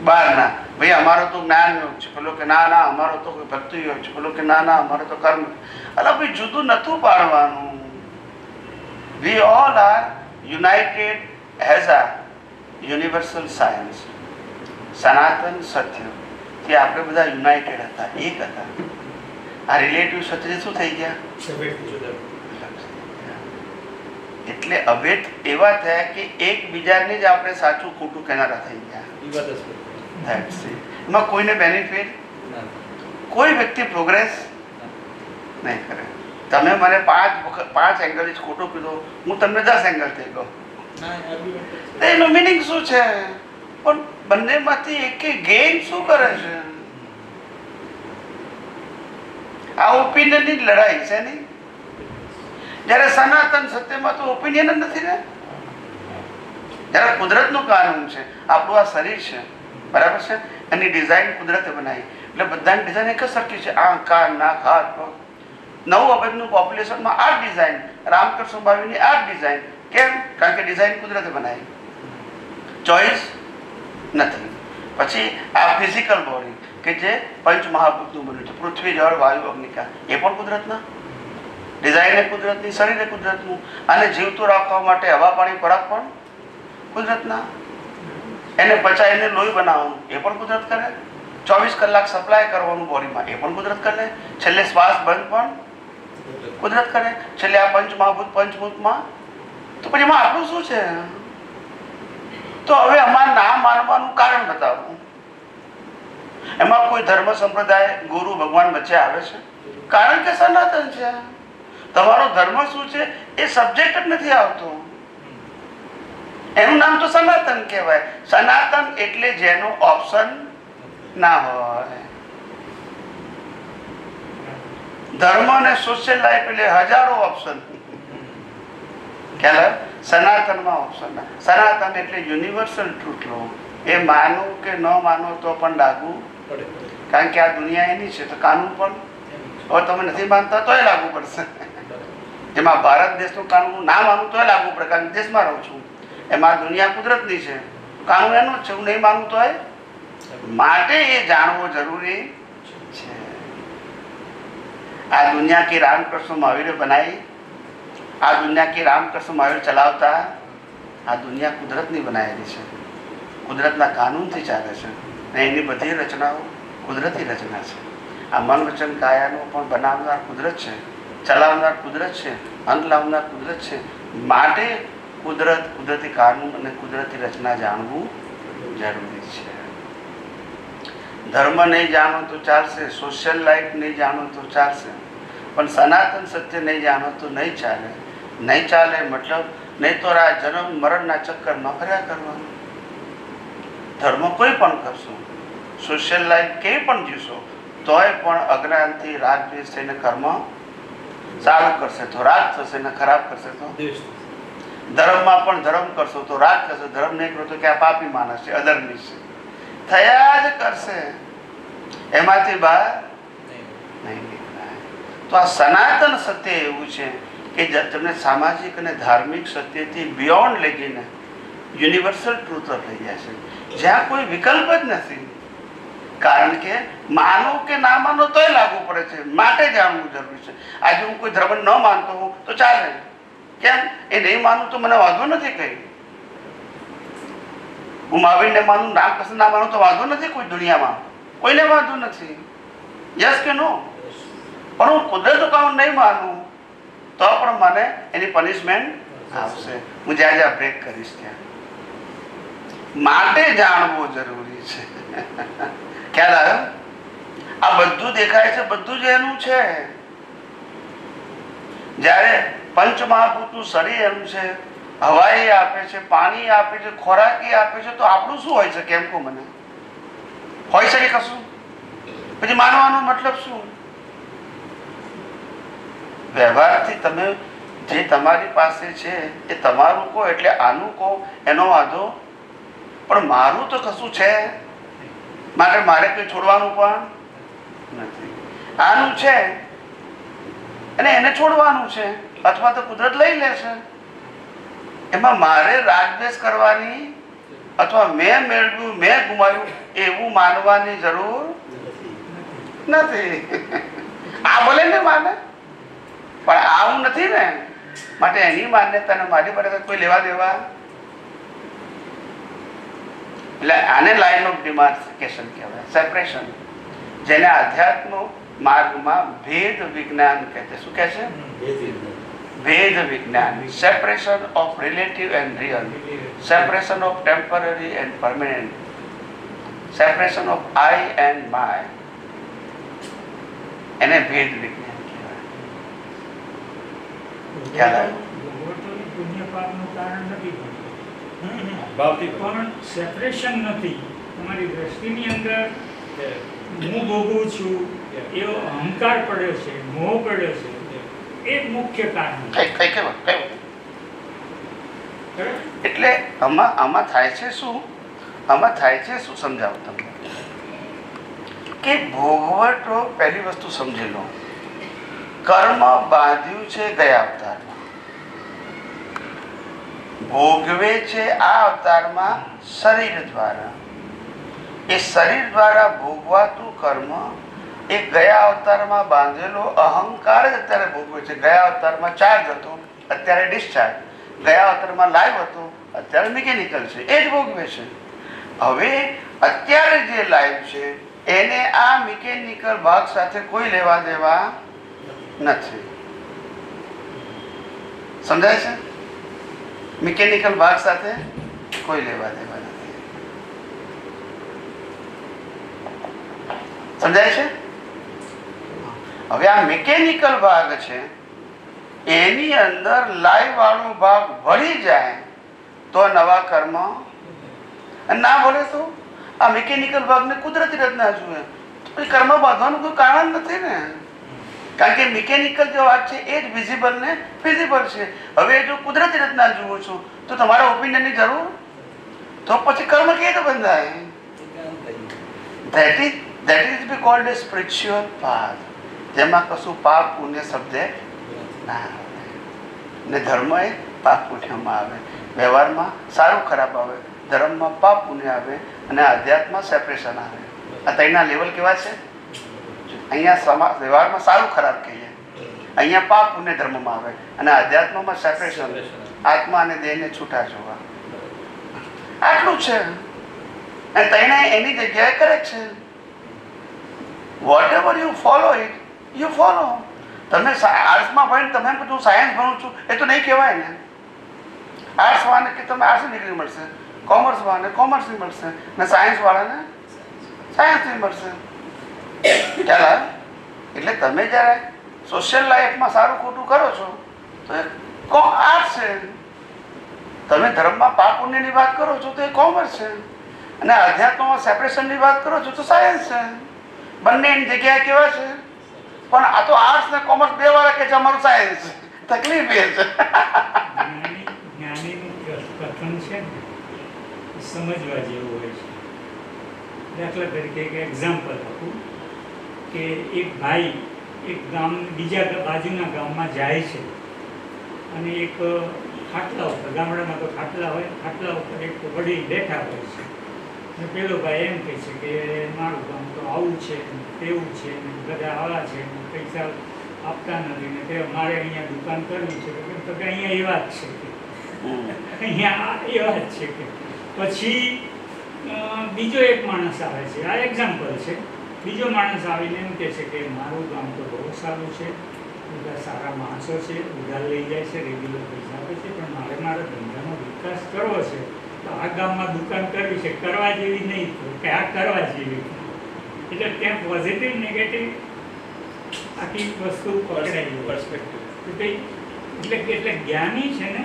બહારના. ભાઈ અમારો તો જ્ઞાન યોગ છે, પેલો કે ના ના અમારો તો ભક્તિ યોગ છે, પેલો કે ના ના અમારો તો કર્મ. અલા ભાઈ જુદું નતું પાડવાનું. We all are United as આ યુનિવર્સલ સાયન્સ. સનાતન સત્ય કે આપણે બધા યુનાઇટેડ હતા, એક હતા. આ રિલેટિવ સત્ય શું થઈ ગયા? એટલે અભેદ એવા થયા કે એકબીજાને જ આપણે સાચું ખોટું કહેનારા થઈ ગયા. એમાં કોઈને બેનિફિટ, કોઈ વ્યક્તિ પ્રોગ્રેસ નહીં કરે. તમે મને 5 એંગલ જ ખોટું કીધું, હું તમને 10 એંગલ થઈ ગયો. એનું મિનિંગ શું છે? પણ બંનેમાંથી એક ગેઇન શું કરે છે? આ ઓપિનિયનની લડાઈ છે નહીં. જ્યારે સનાતન સત્યમાં તો ઓપિનિયન જ નથી ને. જ્યારે કુદરતનું કાનૂન છે, આપણું આ શરીર છે, બરાબર છે, એની ડિઝાઇન કુદરતે બનાવી. એટલે બધાની ડિઝાઇન એક જ સરખી છે. આંખ, કાન, નાક, હાથ, પગ. 9 અબજનું પોપ્યુલેશનમાં આ ડિઝાઇન, રામકૃષ્ણ ભાવીની આ ડિઝાઇન. કેમ? કારણ કે ડિઝાઇન કુદરતે બનાવી, ચોઈસ નથી. પછી આ ફિઝિકલ બોડી કે જે પંચ મહાભૂતનું બન્યું છે, પૃથ્વી, જળ, વાયુ, અગ્નિકા, એ પણ કુદરતના. ડિઝાઇન એ કુદરતની, શરીર એ કુદરતનું. અને જીવતું રાખવા માટે હવા, પાણી, ખોરાક પણ કુદરતના. એને પચાવીને લોહી બનાવવાનું એ પણ કુદરત કરે. 24 કલાક સપ્લાય કરવાનું બોડીમાં એ પણ કુદરત કરે. છેલ્લે શ્વાસ બંધ પણ કુદરત કરે. છેલ્લે આ પંચ મહાભૂત, પંચભૂતમાં. તો પછી એમાં આટલું શું છે? તો હવે અમારે ના માનવાનું કારણ બતાવવું. એમાં કોઈ ધર્મ સંપ્રદાય, ગુરુ, ભગવાન વચ્ચે આવે છે? કારણ કે સનાતન છે. તમારો ધર્મ શું છે એ સબ્જેક્ટ જ નથી આવતો. એનું નામ તો સનાતન કહેવાય. સનાતન એટલે જેનો ઓપ્શન ના હોય. ધર્મ અને સોશિયલ લાઈફ એટલે હજારો ઓપ્શન. ખ્યાલ? સનાતનમાં ઓપ્શન ના. સનાતન એટલે યુનિવર્સલ ટ્રુથ લો. એ માનો કે ન માનો તો પણ લાગુ પડે. કારણ કે આ દુનિયા એની છે તો કાનૂન પણ હવે તમે નથી માનતા તોય લાગુ પડશે. એમાં ભારત દેશનું કાનૂન ના માનું તોય લાગુ પડે, કારણ કે દેશમાં રહું છું. એમાં દુનિયા કુદરતની છે, કાનૂન એનું જ છે. હું નહીં માનું તોય. માટે એ જાણવું જરૂરી છે. આ દુનિયા की रामकृष्ण महावीर बनाई, આ દુનિયા की रामकृष्ण महावीर ચલાવતા. આ દુનિયા કુદરતની બનાવેલી છે, કુદરતના કાનૂનથી ચાલે છે. અને એની બધી રચનાઓ કુદરતી રચના છે. આ મન વચન કાયાનો પણ બનાવનાર કુદરત છે, ચલાવનાર કુદરત છે, અંત લાવનાર કુદરત છે. માટે કુદરત, કુદરતી કાનૂન અને કુદરતી રચના જાણવું જરૂરી છે. ધર્મ નહીં જાણો તો ચાલશે, સોશિયલ લાઈફ નહીં જાણો તો ચાલશે, પણ સનાતન સત્ય નહીં જાણો તો નહીં ચાલે. નહીં ચાલે મતલબ નહીં તો આ જન્મ મરણના ચક્કરમાં ફર્યા કરવાનું. ધર્મ કોઈ પણ કરશો, સોશિયલ લાઈફ કેવી પણ જીવશો, તોય પણ અજ્ઞાનથી રાગ દ્વેષ થઈને કર્મ સારું કરશે તો રાગ થશે ને ખરાબ કરશે તો દ્વેષ. ધર્મમાં પણ ધર્મ કરશો તો રાગ થશે, ધર્મ નહીં કરો તો કે આ પાપી માણસ છે, અધર્મી છે, થયા જ કરશે. એમાંથી બહાર નહીં નીકળાય. તો આ સનાતન સત્ય એવું છે કે તમને સામાજિક અને ધાર્મિક સત્યથી બિયોન્ડ લઈ જઈને યુનિવર્સલ ટ્રુથ લઈ જાય છે, જ્યાં કોઈ વિકલ્પ જ નથી. કારણ કે માનો કે ના માનો તોય લાગુ પડે છે, માટે જાણવું જરૂરી છે. આજે હું કોઈ ધર્મ ન માનતો હોઉં તો ચાલે, કેમ? એ નહીં માનું તો મને વાંધો નથી કઈ. હું મહાવીરને માનું, રામકૃષ્ણ ના માનું તો વાંધો નથી કોઈ દુનિયામાં, કોઈને વાંધો નથી. યસ કે નો? પણ હું કુદરત કામ નહીં માનું તો પણ મને એની પનિશમેન્ટ આવશે. હું જ્યાં જ્યાં બ્રેક કરીશ ત્યાં માટે જાણવું જરૂરી છે. ખ્યાલ આવ્યો? આ બધું દેખાય છે, બધું જ એનું છે. જ્યારે પંચમહાભૂતનું શરીર એનું છે, હવાઈ આપે છે, પાણી આપે છે, ખોરાકી આપે છે, તો આપણું શું હોય છે? કેમ કહો મને? હોય શકે કશું? પછી માનવાનો મતલબ શું? વ્યવહારથી તમે જે તમારી પાસે છે એ તમારું કહો એટલે આનું કહો, એનો વાંધો. પણ મારું તો કશું છે, માટે મારે કંઈ છોડવાનું પણ નથી. આનું છે અને એને છોડવાનું છે, અથવા તો કુદરત લઈ લેશે. એમાં મારે રાગદ્વેષ કરવાની અથવા મેં મેળવ્યું મેં ગુમાવ્યું એવું માનવાની જરૂર નથી. આ ભલે ને માને, પણ આવું નથી ને, માટે એની માન્યતાને મારી પાસે કોઈ લેવા દેવા. એટલે આને લાઈન ઓફ ડિમાર્કેશન કહેવાય, સેપરેશન, જેને આધ્યાત્મ માર્ગમાં ભેદ વિજ્ઞાન કહે છે. શું કહે છે? ભેદ વિજ્ઞાન. Separation of relative and real, separation of temporary and permanent, separation of I and my, એને ભેદ વિજ્ઞાન કહેવાય. ખ્યાલ આવ્યો? ભગવતોની પુણ્ય પાપનું કારણ નથી ભાવથી પણ સેપરેશન નથી. તમારી દ્રષ્ટિની અંદર હું ભોગવું છું એવો અહંકાર પડ્યો છે, મોહ પડ્યો છે, એ જ મુખ્ય કારણ છે. એટલે આમાં થાય છે શું? આમાં થાય છે શું સમજાવું તમને કે ભોગવટો પહેલી વસ્તુ સમજી લો. કર્મ બાંધ્યું છે ગયા અવતારમાં, ભોગવે છે આ અવતારમાં શરીર દ્વારા. એ શરીર દ્વારા ભોગવાતું કર્મ એ ગયા અવતારમાં બાંધેલો અહંકાર જ અત્યારે ભોગવે છે. ગયા અવતારમાં ચાર્જ હતો, અત્યારે ડિસ્ચાર્જ. ગયા અવતારમાં લાઈવ હતો, અત્યારે મિકેનિકલ છે. એ જ ભોગવે છે. હવે અત્યારે જે લાઈવ છે એને આ મિકેનિકલ ભાગ સાથે કોઈ લેવા દેવા નથી. સમજાય છે? મિકેનિકલ ભાગ સાથે કોઈ લેવા દેવા નથી. સમજાય છે? હવે આ મિકેનિકલ ભાગ છે, એની અંદર લાઈવ વાળો ભાગ ભળી જાય તો નવા કર્મ, ના ભળે તો આ મિકેનિકલ ભાગને કુદરતી રચના જુએ તો કર્મ બાંધવાનું કોઈ કારણ નથી ને. કારણ કે મિકેનિકલ જે વાત છે એ જ વિઝિબલ ને ફિઝિબલ છે. હવે જો કુદરતી રચના જુઓ છો તો તમારા ઓપિનિયનની જરૂર, તો પછી કર્મ કેવી રીતે બંધાય? That is be called a spiritual path. જેમાં કશું પાપ પુણ્ય સબ્જેક્ટ ના આવે ને ધર્મ એ પાપ પુણ્યમાં આવે, વ્યવહારમાં સારું ખરાબ આવે, ધર્મમાં પાપ પુણ્ય આવે અને આધ્યાત્મમાં સેપરેશન આવે. આ ત્રણના લેવલ કેવા છે? અહીંયા વ્યવહારમાં સારું ખરાબ કહીએ, અહીંયા પાપ પુણ્ય ધર્મમાં આવે અને આધ્યાત્મમાં સેપરેશન, આત્મા અને દેહને છૂટા જોવા. આટલું છે. અને ત્રણે એની જગ્યાએ કરેક્ટ છે. Whatever you follow it, you follow. તમે આર્ટ્સમાં ભણીને તમે એમ કહું સાયન્સ ભણું છું, એ તો નહીં કહેવાય ને. આર્ટ્સ વાળાને કે તમે આર્ટ્સની ડિગ્રી મળશે, કોમર્સ વાળાને કોમર્સની મળશે ને સાયન્સ વાળાને સાયન્સની મળશે. ખ્યાલ? એટલે તમે જ્યારે સોશિયલ લાઈફમાં સારું ખોટું કરો છો તો એ આર્ટ્સ છે. તમે ધર્મમાં પાપ પુણ્યની વાત કરો છો તો એ કોમર્સ છે, અને અધ્યાત્મમાં સેપરેશનની વાત કરો છો તો સાયન્સ છે. બંને એની જગ્યાએ કેવા છે? પણ આ તો આર્ટ્સ ને કોમર્સ બે વાળા કે છે અમારું સાયન્સ છે. તકલીફ એ છે. જ્ઞાનીનું કથન છે ને સમજવા જેવું હોય છે. દાખલા તરીકે એક એક્ઝામ્પલ આપું કે એક ભાઈ એક બીજા બાજુના ગામમાં જાય છે અને એક ખાટલા ઉપર, ગામડામાં તો ખાટલા હોય, ખાટલા ઉપર એક વડીલ બેઠા હોય છે ને પેલો ભાઈ એમ કહે છે કે મારું કામ તો આવું છે ને તેવું છે ને બધા આવા છે ને પૈસા આપતા નથી ને તે મારે અહીંયા દુકાન કરવી છે તો કે અહીંયા એવા જ છે કે અહીંયા એવા જ છે કે પછી બીજો એક માણસ આવે છે, આ એક્ઝામ્પલ છે. બીજો માણસ આવીને એમ કહે છે કે મારું કામ તો બહુ સારું છે, બધા સારા માણસો છે, ઉધાર લઈ જાય છે, રેગ્યુલર પૈસા આપે છે, પણ મારે મારા ધંધાનો વિકાસ કરવો છે તો આ ગામમાં દુકાન કરવી છે, કરવા જેવી નહીં કે આ કરવા જેવી. એટલે ત્યાં પોઝિટિવ નેગેટિવ આખી વસ્તુ પકડાઈ પર્સપેક્ટિવ. એટલે જ્ઞાની છે ને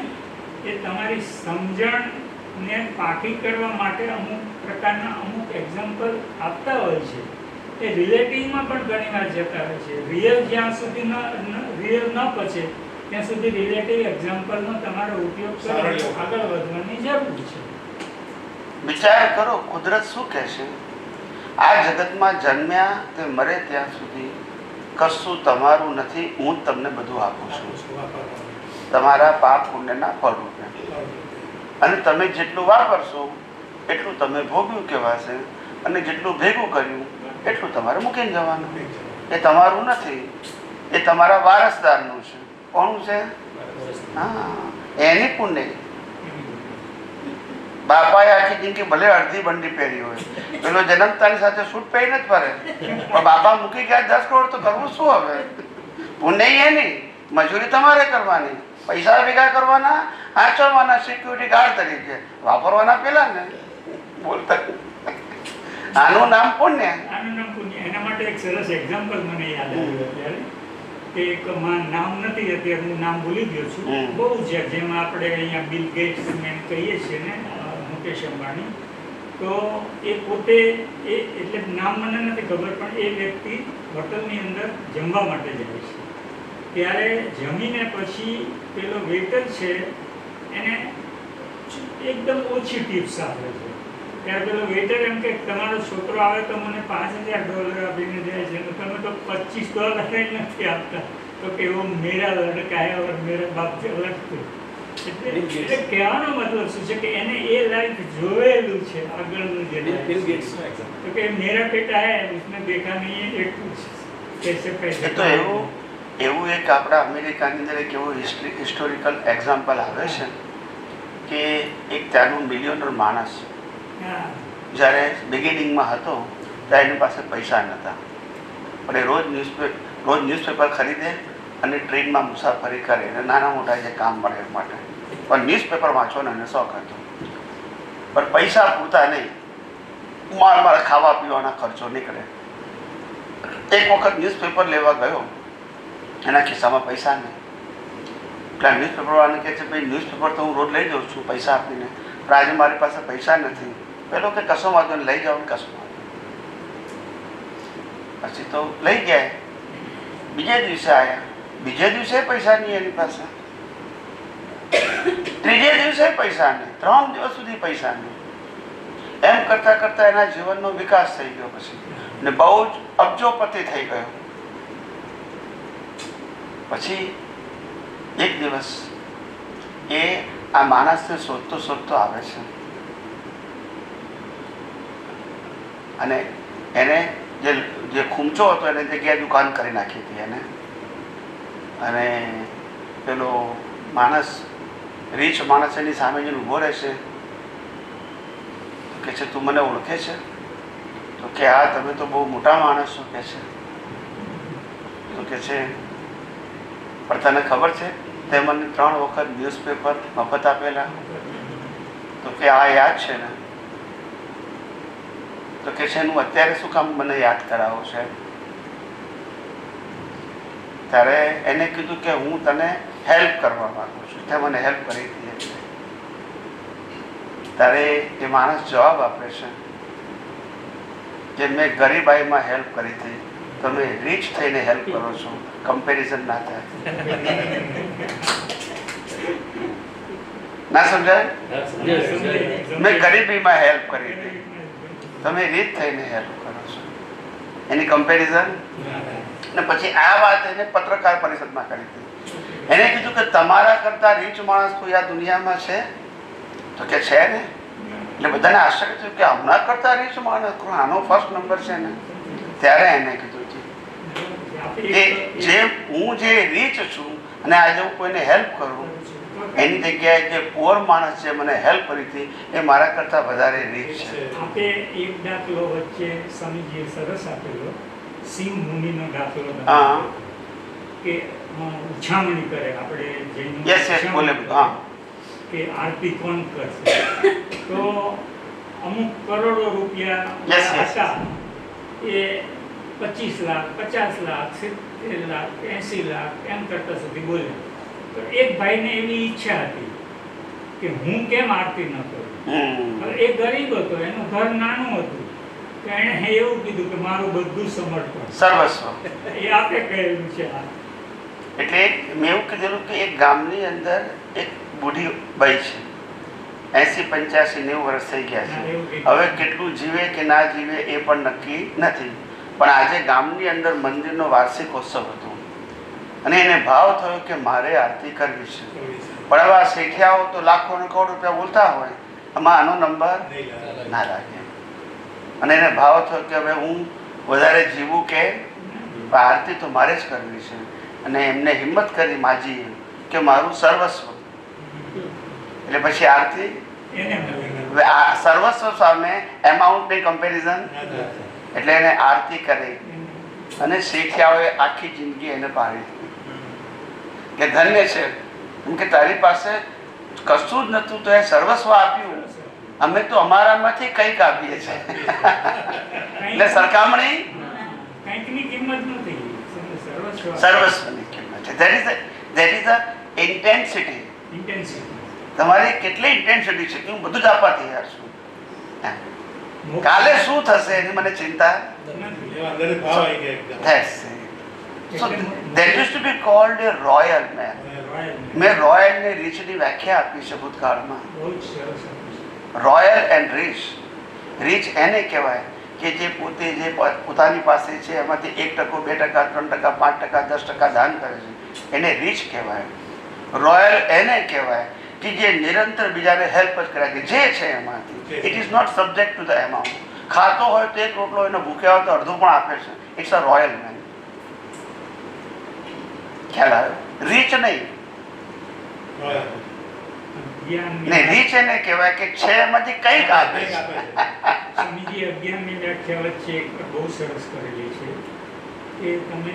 એ તમારી સમજણને પાકી કરવા માટે અમુક પ્રકારના અમુક એક્ઝામ્પલ આપતા હોય છે. એ રિલેટિવમાં પણ ઘણી વાર જતા હોય છે. રિયલ જ્યાં સુધી રિયલ ન પચે ત્યાં સુધી રિલેટિવ એક્ઝામ્પલનો તમારો ઉપયોગ કરી આગળ વધવાની જરૂર છે. વિચાર કરો, કુદરત શું કહે છે? આ જગતમાં જન્મ્યા તે મરે ત્યાં સુધી કશું તમારું નથી, હું જ તમને બધું આપું છું, તમારા પાપ પુણ્યના ફળ રૂપે. અને તમે જેટલું વાપરશો એટલું તમે ભોગ્યું કહેવાશે, અને જેટલું ભેગું કર્યું એટલું તમારે મૂકીને જવાનું. એ તમારું નથી, એ તમારા વારસદારનું છે. કોનું છે? હા, એની પુણ્ય. બાપાએ આખી જિંદગી ભલે અડધી બંડી પહેરી હોય, પેલો જન્મતાની સાથે સૂટ પહેરીને જ ફરે, પણ બાપા મૂકી ગયા 10 કરોડ તો કરવું શું હવે? પુણ્ય એની, મજૂરી તમારે કરવાની, પૈસા ભેગા કરવાના, આચરવાના સિક્યુરિટી ગાર્ડ તરીકે, વાપરવાના પેલા ને બોલતા. આનું નામ પુણ્ય. આનું નામ પુણ્ય. એના માટે એક સરસ એક્ઝામ્પલ મને યાદ આવ્યું અત્યારે કે એક નામ નથી, અત્યારે હું નામ ભૂલી ગયો છું. બહુ છે, જેમ આપણે અહીંયા બિલ ગેટ્સ એમ કહીએ છીએ ને, મુકેશ અંબાણી, તો એ પોતે એટલે નામ મને નથી ખબર, પણ એ વ્યક્તિ હોટલની અંદર જમવા માટે જાય છે. ત્યારે જમીને પછી પેલો વેટર છે એને એકદમ ઓછી ટિપ્સ આપે છે. ત્યારે પેલો વેટર એમ કે તમારો છોકરો આવે તો મને $5000 આપીને જાય છે, તમે તો $25 નથી આપતા. તો કે એવો મેરા લડકા હે ઓર મેરા બાપ से अलग थे. એટલે કહેવાનો મતલબ શું છે કે એને એ લાઈફ જોયેલું છે આગળનું જે બિલ ગેટ્સનો એક્ઝામ્પલ. તો કે મેરા બેટા હે उसने देखा नहीं है એટલું कैसे पैसे. એ તો એવું એક આપણા અમેરિકાની અંદર એક એવું હિસ્ટોરિકલ એક્ઝામ્પલ આવે છે કે એક ત્યાંનું મિલિયનર માણસ જ્યારે બિગિનિંગમાં હતો ત્યારે એની પાસે પૈસા નહોતા, પણ એ રોજ ન્યૂઝપેપર ખરીદે અને ટ્રેનમાં મુસાફરી કરે અને નાના મોટા જે કામ મળે એ માટે, પણ ન્યૂઝપેપર વાંચવાનો એને શોખ હતો. પણ પૈસા પૂરતા નહીં, મારા ખાવા પીવાના ખર્ચો નીકળે. એક વખત ન્યૂઝપેપર લેવા ગયો, એના ખિસ્સામાં પૈસા નહીં. એટલે ન્યૂઝપેપરવાળાને કહે છે ભાઈ ન્યૂઝપેપર તો હું રોજ લઈ જાઉં છું પૈસા આપીને, પણ આજે મારી પાસે પૈસા નથી. પેલો કે કશો વાંધો નહીં, લઈ જાઓ ને કશો વાંધો. પછી તો લઈ ગયા. બીજે દિવસે આવ્યા, બીજે દિવસે પૈસા નહીં એની પાસે, ત્રીજે દિવસે પૈસા નહીં, 3 દિવસ સુધી પૈસા નહીં. એમ કરતા કરતા એના જીવનનો વિકાસ થઈ ગયો પછી, ને બહુ જ અબજોપતિ થઈ ગયો. પછી એક દિવસ એ આ માણસને શોધતો આવે છે અને એને જે ખૂમચો હતો એને જગ્યાએ દુકાન કરી નાખી હતી એને. અને પેલો માણસ, રીચ માણસ એની સામે જઈને ઊભો રહેશે, કે છે તું મને ઓળખે છે? તો કે હા, તમે તો બહુ મોટા માણસ છો કે છે. તો કે છે પણ તને ખબર છે તે મને 3 વખત ન્યૂઝપેપર મફત આપેલા? તો કે આ યાદ છે ને? તો કે છે એનું અત્યારે શું કામ મને યાદ કરાવો છે? ત્યારે એને કીધું કે હું તને હેલ્પ કરવા માંગુ છું, તે મને હેલ્પ કરી હતી. ત્યારે એ માણસ જવાબ આપે છે કે મેં ગરીબાઈમાં હેલ્પ કરી હતી, તમે રીચ થઈને હેલ્પ કરો છો, કમ્પેરિઝન ના થાય. ના સમજાય? મેં ગરીબીમાં હેલ્પ કરી હતી, તમે રીચ થઈને હેલ્પ કરો છો, એની કમ્પેરિઝન. ને પછી આ વાત એને પત્રકાર પરિષદમાં કરી હતી. એને કીધું કે તમારા કરતા રીચ માણસ કોઈ આ દુનિયામાં છે? તો કે છે ને. એટલે બધાને આશ્ચર્ય થયું કે હમણાં કરતા રીચ માણસ આનો ફર્સ્ટ નંબર છે ને. ત્યારે એને કીધું કે જે હું જે રીચ છું અને આજે હું કોઈને હેલ્પ કરું એની જગ્યાએ જે પુઅર માણસ છે મને હેલ્પ કરી હતી એ મારા કરતાં વધારે રીચ છે. આપે એક દાખલો વચ્ચે સ્વામીજીએ સરસ આપેલો, સિંહ મુનિનો દાખલો હા. કે ઉછામણી કરે આપણે જૈનો યસ યસ બોલે હા. કે આરતી કોણ કરશે, તો અમુક કરોડો રૂપિયા Yes, yes. હતા એ 25 લાખ 50 લાખ 70 લાખ 80 લાખ એમ કરતા સુધી બોલ્યા. તો એક ભાઈને એવી ઈચ્છા હતી કે હું કેમ આરતી ન કરું. હવે એ ગરીબ હતો, એનું ઘર નાનું હતું, તો એણે એવું કીધું કે મારું બધું સમર્પણ. સર્વસ્વ. એ આપે કહેલું છે આ. એટલે મેં એવું કીધેલું કે એક ગામની અંદર એક બુઢી બાઈ છે, 80 85 90 વર્ષ થઈ ગયા છે. હવે કેટલું જીવે કે ના જીવે એ પણ નક્કી નથી, પણ આજે ગામની અંદર મંદિરનો વાર્ષિકોત્સવ હતો અને એને ભાવ થયો કે મારે આરતી કરવી છે. પણ હવે આ શેઠિયાઓ તો લાખો અને કરોડ રૂપિયા બોલતા હોય, આમાં આનો નંબર ના લાગે. અને એને ભાવ થયો કે હવે હું વધારે જીવું કે આરતી તો મારે જ કરવી છે. અને એમને હિંમત કરી માજીએ કે મારું સર્વસ્વ. એટલે પછી આરતી એને મળે. હવે આ સર્વસ્વ સામે એમાઉન્ટની કમ્પેરિઝન, એટલે એને આરતી કરી અને શેઠિયાઓએ આખી જિંદગી એને પાડી કે ધન્ય છે એમ કે તારી પાસે કશું જ નતું તો એ સર્વસ્વ આપ્યું, અમે તો અમારામાંથી કંઈક આપીએ છીએ. એટલે સરખામણી કંઈકની કિંમત નથી, સર્વસ્વ સર્વસ્વની કિંમત છે. That is the intensity. Intensity. તમારી કેટલી ઇન્ટેન્સિટી છે કે હું બધું જ આપવા તૈયાર છું. કાલે શું થશે એની મને ચિંતા નથી. થશે. So that used to be called a royal man. મેં રોયલ ને રીચની વ્યાખ્યા આપી છે ભૂતકાળમાં. બહુ જ સરસ હતું છે. Royal and rich. રીચ એને કહેવાય કે જે પોતે જે પોતાની પાસે છે એમાંથી 1%, 2%, 3%, 5%, 10% દાન કરે છે, એને રીચ કહેવાય. રોયલ એને કહેવાય કે જે નિરંતર બીજાને હેલ્પ જ કરે કે જે છે એમાંથી. It is not subject to the amount. ખાતો હોય તો એક રોટલો એને ભૂખ્યા હોય તો અડધું પણ આપે છે. It's a royal man. ખ્યાલ આવ્યો? રીચ નહીં. નહીં, રીચ એને કહેવાય કે છે એમાંથી કંઈક આપે છે. સ્વામીજી 11ની વ્યાખ્યા વચ્ચે એક બહુ સરસ કરેલી છે કે તમે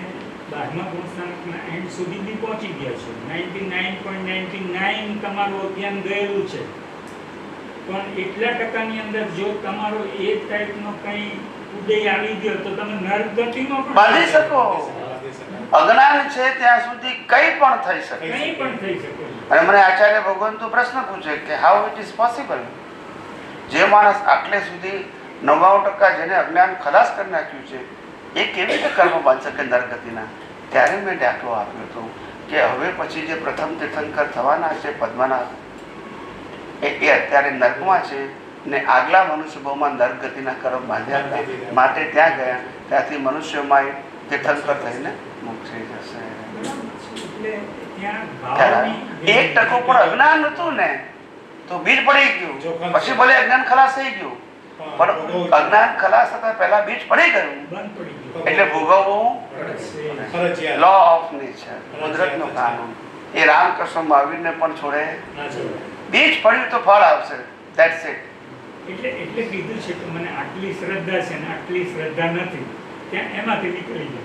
12મા ગુણસ્થાનકના એન્ડ સુધી બી પહોંચી ગયા છો, 99.99 તમારું અજ્ઞાન ગયેલું છે, પણ એટલા ટકાની અંદર જો તમારો એ ટાઈપનો કંઈ ઉદય આવી ગયો તો તમે નર્ક ગતિમાં પણ બાંધી શકો. અજ્ઞાન છે ત્યાં સુધી કંઈ પણ થઈ શકે. કંઈ પણ થઈ શકે. અને મને આચાર્ય ભગવાન તો પ્રશ્ન પૂછે કે હાઉ ઇટ ઇઝ પોસિબલ. જે માણસ આટલે સુધી 99% જેને અજ્ઞાન ખલાસ કરી નાખ્યું છે એ કેવી રીતે કર્મ બાંધી શકે નરગતિના. ત્યારે મેં દાખલો આપ્યો હતો કે હવે પછી જે પ્રથમ તીર્થંકર થવાના છે પદ્મનાભ, એ અત્યારે નર્કમાં છે ને આગલા મનુષ્યભાવમાં નરગતિના કર્મ બાંધ્યા હતા, માટે ત્યાં ગયા. ત્યાંથી મનુષ્યમાં તીર્થંકર થઈને મુક્ત થઈ જશે. એટલે ત્યાં ભાવની 1% પણ અજ્ઞાન હતું ને તો બીજ પડી ગયું, પછી ભલે અજ્ઞાન ખલાસ થઈ ગયું, પણ અજ્ઞાન ખલાસ થતા પહેલા બીજ પડી ગયું. બંધ પડી ગયું. એટલે ભોગવવું ફરજિયાત. લો ઓફ નેચર, કુદરતનો કાનૂન. એ રામકૃષ્ણ મહાવીરને પણ છોડે. બીજ પડ્યું તો ફળ આવશે. That's it. એટલે કીધું છે કે મને આટલી શ્રદ્ધા છે ને આટલી શ્રદ્ધા નથી, ત્યાં એમાંથી નીકળી જાય.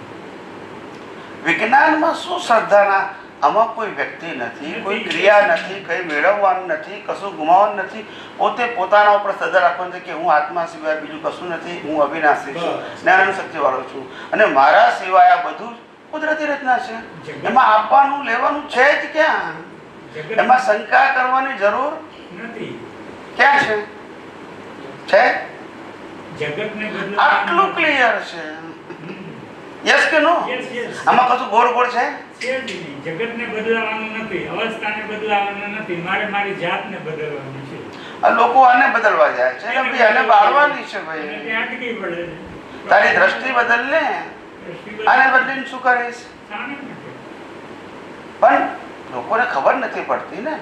વિજ્ઞાનમાં શું શ્રદ્ધાના? આમાં કોઈ વ્યક્તિ નથી, કોઈ ક્રિયા નથી, કંઈ મેળવવાનું નથી, કશું ગુમાવવાનું નથી. પોતે પોતાના ઉપર શ્રદ્ધા રાખવાની છે કે હું આત્મા સિવાય બીજું કશું નથી, હું અવિનાશી છું, જ્ઞાન શક્તિવાળો છું અને મારા સિવાય આ બધું કુદરતી રચના છે. એમાં આપવાનું લેવાનું છે જ ક્યાં? એમાં શંકા કરવાની જરૂર નથી. ક્યાં છે? છે જગતને આટલું ક્લિયર છે. યસ કે નો? આમાં કશું ગોળ ગોળ છે? જગતને બદલાવાનું નથી, અવસ્થાને બદલાવાનું નથી, મારે મારી જાતને બદલવાની છે. આ લોકો આને બદલવા જાય છે કે ભાઈ આને બાળવાની છે. અને ભાઈ ત્યાં અટકી પડે છે. તારી દ્રષ્ટિ બદલ ને, દ્રષ્ટિ આને બદલ- બદલીને શું કરીશ? સામે નથી. પણ લોકોને ખબર નથી પડતી ને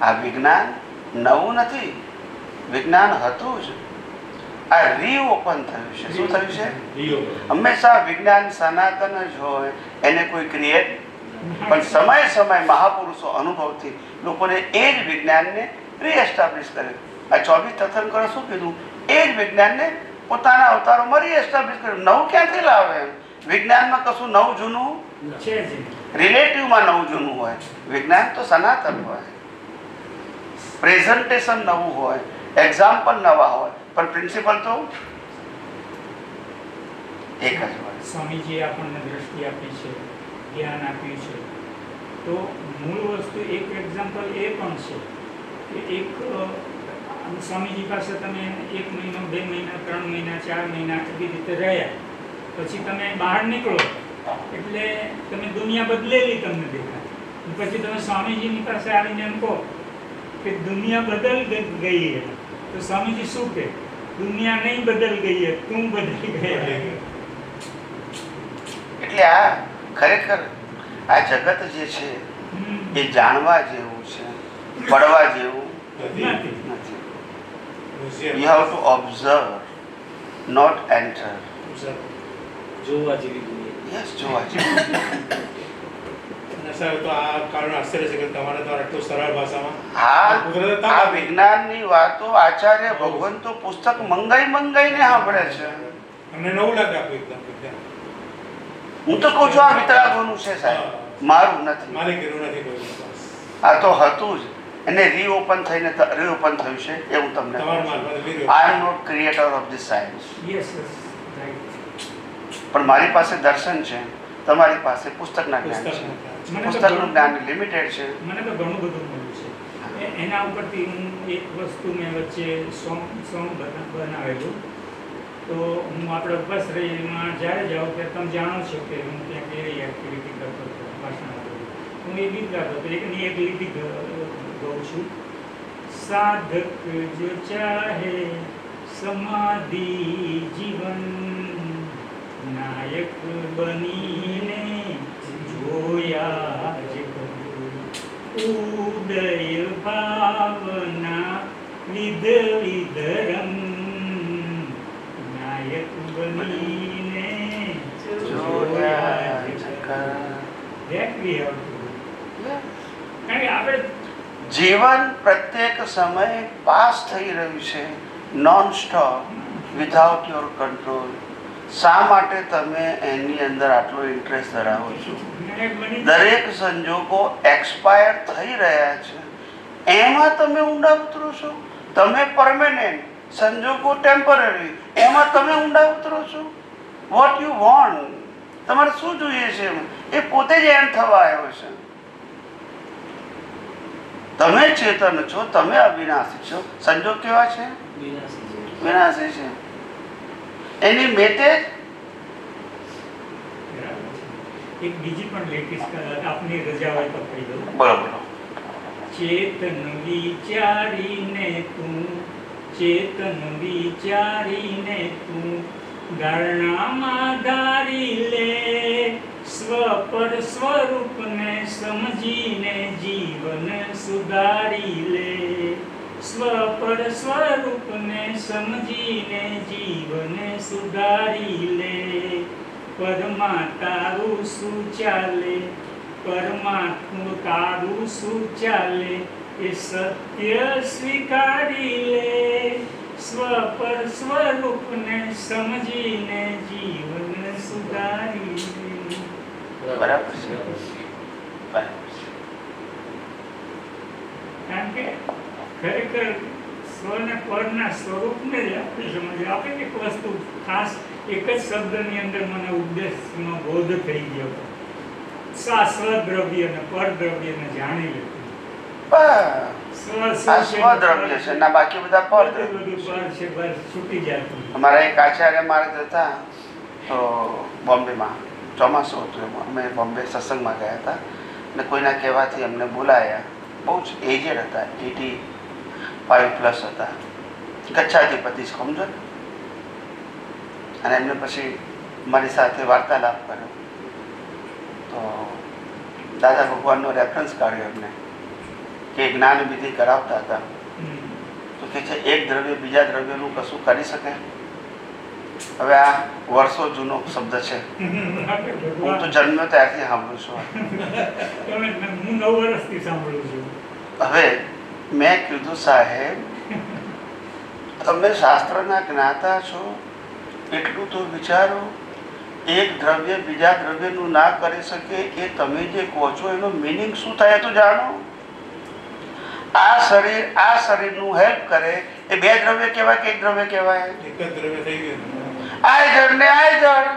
આ વિજ્ઞાન નવું નથી. વિજ્ઞાન હતું જ, આ રીઓપન થયું છે. શું થયું છે? રિયો હંમેશા વિજ્ઞાન સનાતન જ હોય, એને કોઈ ક્રિએટ, પણ સમય સમય મહાપુરુષો અનુભવથી લોકોને એ જ વિજ્ઞાનને રીએસ્ટાબ્લિશ કરે. આ 24 તીર્થંકરો શું કીધું? એ જ વિજ્ઞાનને પોતાના અવતારોમાં રીએસ્ટાબ્લિશ કર્યું. નવું ક્યાંથી લાવે? વિજ્ઞાનમાં કશું નવું જૂનું છે જ નહીં. રિલેટિવમાં નવું જૂનું હોય, વિજ્ઞાન તો સનાતન હોય. પ્રેઝન્ટેશન નવું હોય, એક્ઝામ્પલ નવા હોય, પણ પ્રિન્સિપલ તો એક જ હોય. સ્વામીજીએ આપણને દ્રષ્ટિ આપી છે, જ્ઞાન આપ્યું છે, તો મૂળ વસ્તુ એક એક્ઝામ્પલ એ પણ છે કે એક સ્વામીજી પાસે તમે 1 મહિનો 2 મહિના 3 મહિના 4 મહિના એવી રીતે રહ્યા, પછી તમે બહાર નીકળો એટલે તમે દુનિયા બદલેલી તમને દેખાય. પછી તમે સ્વામીજીની પાસે આવીને એમ કહો કે દુનિયા બદલ ગઈ है, તો સ્વામીજી શું કહે? દુનિયા નહીં બદલ ગઈ है, તું બદલી ગયા. એટલે આ ખરેખર આ જગત જે છે એ જાણવા જેવું છે, પડવા જેવું નથી. નથી. Museum. You have to observe, not enter. જોવા જેવી દુનિયા. યસ, જોવા જેવું. અને સાહેબ તો આ કારણ આશ્ચર્ય છે કે તમારા દ્વારા આટલું સરળ ભાષામાં આ વિજ્ઞાનની વાતો આચાર્ય ભગવંતો પુસ્તક મંગાઈને સાંભળે છે. અમને નવું લાગે આપ્યું એકદમ વિજ્ઞાન. હું તો કહું છું આ વિતરાગોનું છે સાહેબ, મારું નથી. માલિક એનું નથી કોઈ વિશ્વાસ. આ તો હતું જ, એને રીઓપન થયું છે એ હું તમને તમારા મારફતે લીધું. I am not creator of this science. Yes right. પણ મારી પાસે દર્શન છે, તમારી પાસે પુસ્તકના જ્ઞાન છે. પુસ્તકનું જ્ઞાન લિમિટેડ છે. મને તો ઘણું બધું મળ્યું છે. એના ઉપરથી હું એક વસ્તુ મેં વચ્ચે સોંગ બનાવેલું, તો હું આપણે ઉપશ્રેયમાં જ્યારે જાઉં ત્યારે તમે જાણો છો કે હું ત્યાં કેવી એક્ટિવિટી કરતો હતો, ભાષણ આપતો. હું એ ગીત ગાતો હતો, એકની એક લીટી ગાઉં છું. સાધક જો ચાહે સમાધિ જીવન, નાયક બનીને જોયા જ કરું, ઉદય ભાવના વિધરમ, નાયક બનીને જોયા જ કરું. That we have to do. કારણ કે આપણે જીવન પ્રત્યેક સમયે પાસ થઈ રહ્યું છે, non stop, without your control. શા માટે તમે એની અંદર આટલો ઇન્ટરેસ્ટ ધરાવો છો? નાયક બની દરેક સંજોગો એક્સપાયર થઈ રહ્યા છે, એમાં તમે ઊંડા ઉતરો છો. તમે પરમેનન્ટ, સંજોગો ટેમ્પરરી, એમાં તમે ઊંડા ઉતરો છો. વોટ યુ વોન્ટ, તમારે શું જોઈએ છે એ પોતે જ એન્ડ થવા આવ્યો છે. તમે ચેતન છો, તમે અવિનાશી છો. સંજોગ કેવા છે? વિનાશી છે. વિનાશી છે. એની મેતે એક બીજી પણ લેટેસ્ટ આપની રજા હોય તો કહી દઉં. બરોબર. ચેતન વિચારીને તું, ચેતન વિચારીને તું ગારણામાં ધારી લે, સ્વ પર સ્વરૂપને સમજીને જીવન સુધારી લે, સ્વ પર સ્વરૂપને સમજીને જીવન સુધારી લે. પરમા તારું શું ચાલે, પરમાત્મા તારું શું ચાલે, એ સત્ય સ્વીકારી લે, સ્વ પર સ્વરૂપને સમજીને જીવન સુધારી લે. બરાબર છે. બરાબર છે. કારણ કે ખરેખર સ્વને પરના સ્વરૂપને જ આપણે સમજ આપે. એક વસ્તુ ખાસ એક જ શબ્દની અંદર મને ઉપદેશમાં બોધ થઈ ગયો. સ્વદ્રવ્ય અને પરદ્રવ્યને જાણી લીધું. આ સ્વદ્રવ્ય છે ના, બાકી બધા પરદ્રવ્ય બધું પર છે, બસ છૂટી જતું. અમારા એક આચાર્ય મારે હતા તો બોમ્બેમાં ચોમાસું હતું, અમે બોમ્બે સત્સંગમાં ગયા હતા ને કોઈના કહેવાથી અમને બોલાયા. બહુ જ એજેડ હતા, 85+ હતા, ગચ્છાધિપતિ સમજો ને. અને એમને પછી મારી સાથે વાર્તાલાપ કર્યો તો દાદા ભગવાનનો રેફરન્સ કાઢ્યો એમને કે જ્ઞાન વિધિ કરાવતા હતા. તો કે છે એક દ્રવ્ય બીજા દ્રવ્યનું કશું કરી શકે? હવે આ વર્ષો જૂનો શબ્દ છે, હું તો જન્મ્યો ત્યારથી સાંભળું છું. હું 9 વર્ષથી સાંભળું છું. હવે મેં કીધું સાહેબ તમે શાસ્ત્રના જ્ઞાતા છો, એટલું તો વિચારો. એક દ્રવ્ય બીજા દ્રવ્યનું ના કરી શકે એ તમે જે કહો છો એનો મિનિંગ શું થાય તો જાણો. આ શરીરનું હેલ્પ કરે એ 2 દ્રવ્ય કહેવાય કે 1 દ્રવ્ય કહેવાય? એક જ દ્રવ્ય થઈ ગયું. આ જળ ને આ જળ.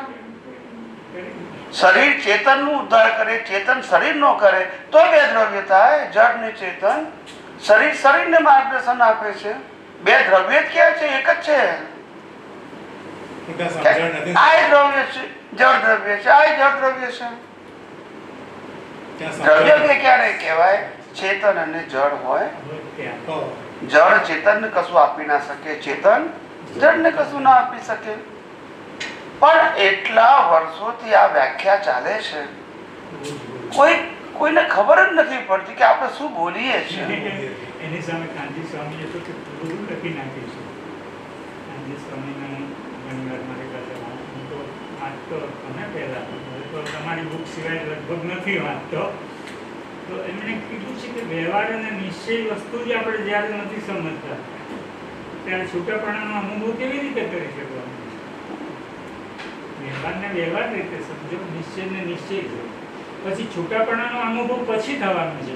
શરીર ચેતનનું ઉદ્ધાર કરે, ચેતન શરીર નો કરે તો 2 દ્રવ્ય થાય, જળ ને ચેતન. શરીર શરીરને માર્ગદર્શન આપે છે. 2 દ્રવ્ય જ ક્યાં છે? એક જ છે. ત્યાં સમજણ નથી. આ દ્રવ્ય છે, જળ દ્રવ્ય છે, આ જળ દ્રવ્ય છે. ત્યાં દ્રવ્ય સમજણ બે ક્યારે કહેવાય? ચેતન અને જળ હોય. તો જળ ચેતનને કશું આપી ના શકે, ચેતન જળને કશું ના આપી શકે. પણ એટલા વર્ષોથી આ વ્યાખ્યા ચાલે છે, કોઈને ખબર જ નથી પડતી કે આપણે શું બોલીએ છીએ. એની સામે કાંતિ સ્વામીએ તો બધું લખી નાખ્યું છે. કાંતિ સ્વામીને ઘણી વાર મારી પાસે હું તો વાંચતો તમે પહેલા તો તમારી બુક સિવાય લગભગ નથી વાંચતો. તો એમણે કીધું છે કે વ્યવહાર અને નિશ્ચય વસ્તુ જ આપણે જ્યારે નથી સમજતા ત્યારે છૂટાપણાનો અનુભવ કેવી રીતે કરી શકવાનો? વ્યવહારને વ્યવહાર રીતે સમજો, નિશ્ચયને નિશ્ચય છે. પછી છૂટાપણાનો અનુભવ પછી થવાનો છે.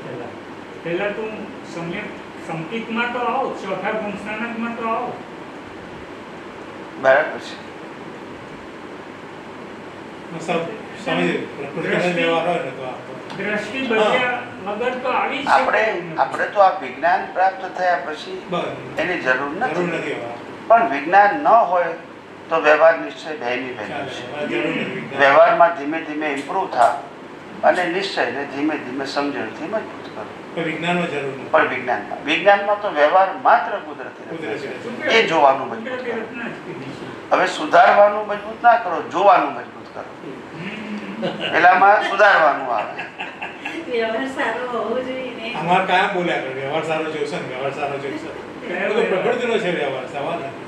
પહેલા તું સમ્યક સંકિતમાં તો આવો, ચોથા ગુણસ્થાનકમાં તો આવો. બરાબર છે. સ્વામીજી પ્રકૃતિનો વ્યવહાર હોય ને તો દ્રષ્ટિ બદલ્યા વગર તો આવી જ આપણે તો આ વિજ્ઞાન પ્રાપ્ત થયા પછી બસ એની જરૂર જરૂર નથી. નથી હવે. પણ વિજ્ઞાન ન હોય તો વ્યવહાર નિશ્ચય બેની ચાલે. વેલ્યુ છે. જરૂર નથી. વ્યવહારમાં ધીમે ધીમે ઇમ્પ્રૂવ થાય અને નિશ્ચયને ધીમે ધીમે સમજણથી મજબૂત કરો. પણ વિજ્ઞાનમાં જરૂર નથી. પણ વિજ્ઞાનમાં તો વ્યવહાર માત્ર કુદરતી રચના કુદરતી છે. એ જોવાનું મજબૂત કરો. હવે સુધારવાનું મજબૂત ના કરો, જોવાનું મજબૂત કરો. પેલામાં સુધારવાનું આવે. વ્યવહાર સારો હોવો જોઈએ ને. અમારે કાયમ બોલ્યા કરે વ્યવહાર સારો જોઈશે ને વ્યવહાર સારો જોઈશે. એ તો પ્રકૃતિનો છે વ્યવહાર, સવાલ નથી.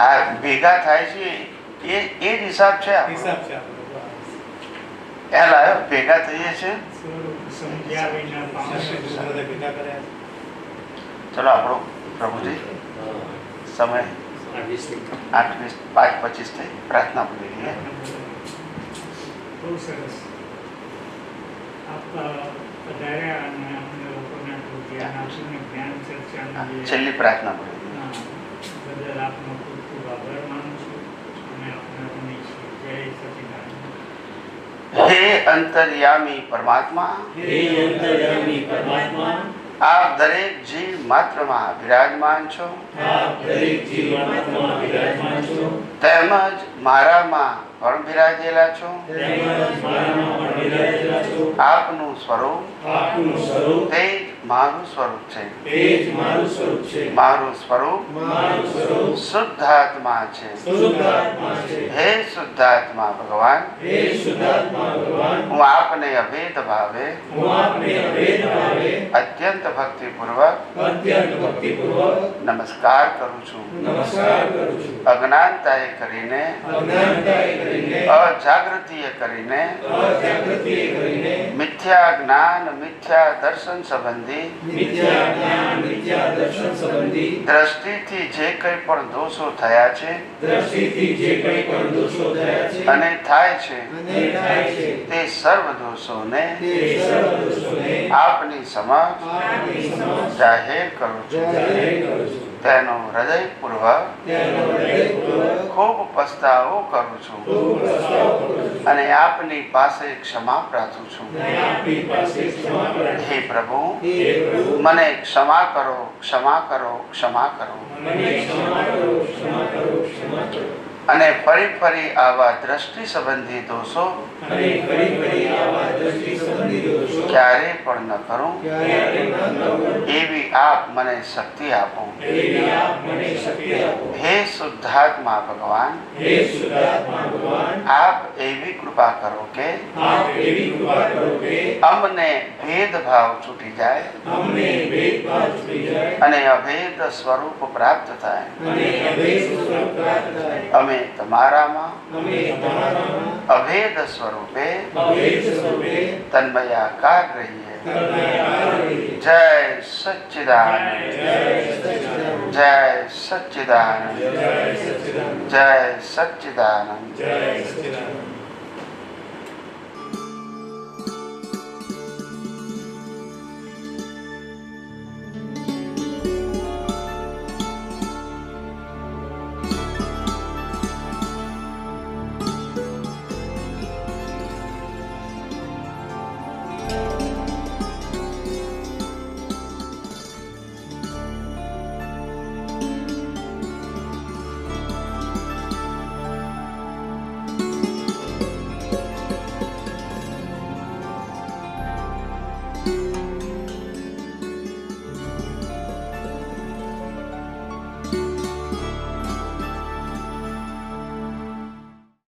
આ ભેગા થાય છે એ જ હિસાબ છે આપણો. હિસાબ છે આપણો. ખ્યાલ આવ્યો? ભેગા થઈએ છે. સમજ્યા વિના પામે. બધા ભેગા કર્યા છે. ચલો આપણો પ્રભુજી સમય 8:25 થઈ. પ્રાર્થના પૂરી લઈએ. બહુ સરસ. આપ પધાર્યા અને અમને લોકોને આટલું જ્ઞાન આપ્યું ને જ્ઞાન ચર્ચાનું જે છેલ્લી પ્રાર્થના પૂરી લઈએ. બદલ આપનો ખૂબ ખૂબ આભાર માનું છું અને આપને ઋણી છું. જય સચિદાનંદ. હે અંતર્યામી પરમાત્મા, હે અંતર્યામી પરમાત્મા, આપ દરેક જીવ માત્રમાં વિરાજમાન છો. આપ દરેક જીવાત્મામાં વિરાજમાન છો. તેમજ મારામાં પણ બિરાજેલા છો. તેમજ મારામાં પણ વિરાજેલા છો. આપનું સ્વરૂપ આપનું સ્વરૂપ તે જ મારું સ્વરૂપ છે. તે જ મારું સ્વરૂપ છે. મારું સ્વરૂપ મારું સ્વરૂપ શુદ્ધાત્મા છે. શુદ્ધાત્મા છે. હે શુદ્ધાત્મા ભગવાન, હે શુદ્ધાત્મા ભગવાન, હું આપને અભેદ ભાવે હું આપને અભેદ ભાવે અત્યંત ભક્તિપૂર્વક અત્યંત ભક્તિપૂર્વક નમસ્કાર કરું છું. નમસ્કાર કરું છું. અજ્ઞાનતાએ કરીને, અજ્ઞાનતાએ કરીને, અજાગૃતિએ કરીને, અજાગૃતિએ કરીને, મિથ્યા જ્ઞાન મિથ્યા દર્શન સંબંધી મિથ્યા જ્ઞાન મિથ્યા દર્શન સંબંધી દ્રષ્ટિથી જે કંઈ પણ દોષો થયા છે દ્રષ્ટિથી જે કંઈ પણ દોષો થયા છે અને થાય છે અને થાય છે તે સર્વ દોષોને તે સર્વ દોષોને આપની સમક્ષ આપની સમક્ષ જાહેર કરું છું. જાહેર કરું છું. તેનો હૃદયપૂર્વક તેનો હૃદયપૂર્વક ખૂબ પસ્તાવો કરું છું ખૂબ પસ્તાવો કરું છું. અને આપની પાસે ક્ષમા પ્રાર્થું છું. અને આપની પાસે ક્ષમા પ્રાર્થના. હે પ્રભુ, હે પ્રભુ, મને ક્ષમા કરો, ક્ષમા કરો, ક્ષમા કરો. મને ક્ષમા કરો, ક્ષમા કરો, ક્ષમા કરો. અને ફરી ફરી આવા દ્રષ્ટિ સંબંધી દોષો અને ફરી ફરી આવા દ્રષ્ટિ સંબંધી દોષો ક્યારે પણ ન કરું ક્યારે ન કરું એવી આપ મને શક્તિ આપો. એવી આપ મને શક્તિ આપો. હે શુદ્ધાત્મા ભગવાન, હે શુદ્ધાત્મા ભગવાન, આપ એવી કૃપા કરો કે આપ એવી કૃપા કરો કે અમને ભેદભાવ છૂટી જાય અમને ભેદભાવ છૂટી જાય અને અભેદ સ્વરૂપ પ્રાપ્ત થાય. અને અભેદ સ્વરૂપ પ્રાપ્ત થાય. અમે તમારામાં અમે તમારામાં અભેદ સ્વરૂપે અભેદ સ્વરૂપે તન્મયાકાર રહીએ. તન્મયાકાર રહીએ. જય સચ્ચિદાનંદ, જય જય સચ્ચિદાનંદ. સચ્ચિદાનંદ, જય સચ્ચિદાનંદ. જય સચ્ચિદાનંદ. જય સચ્ચિદાનંદ.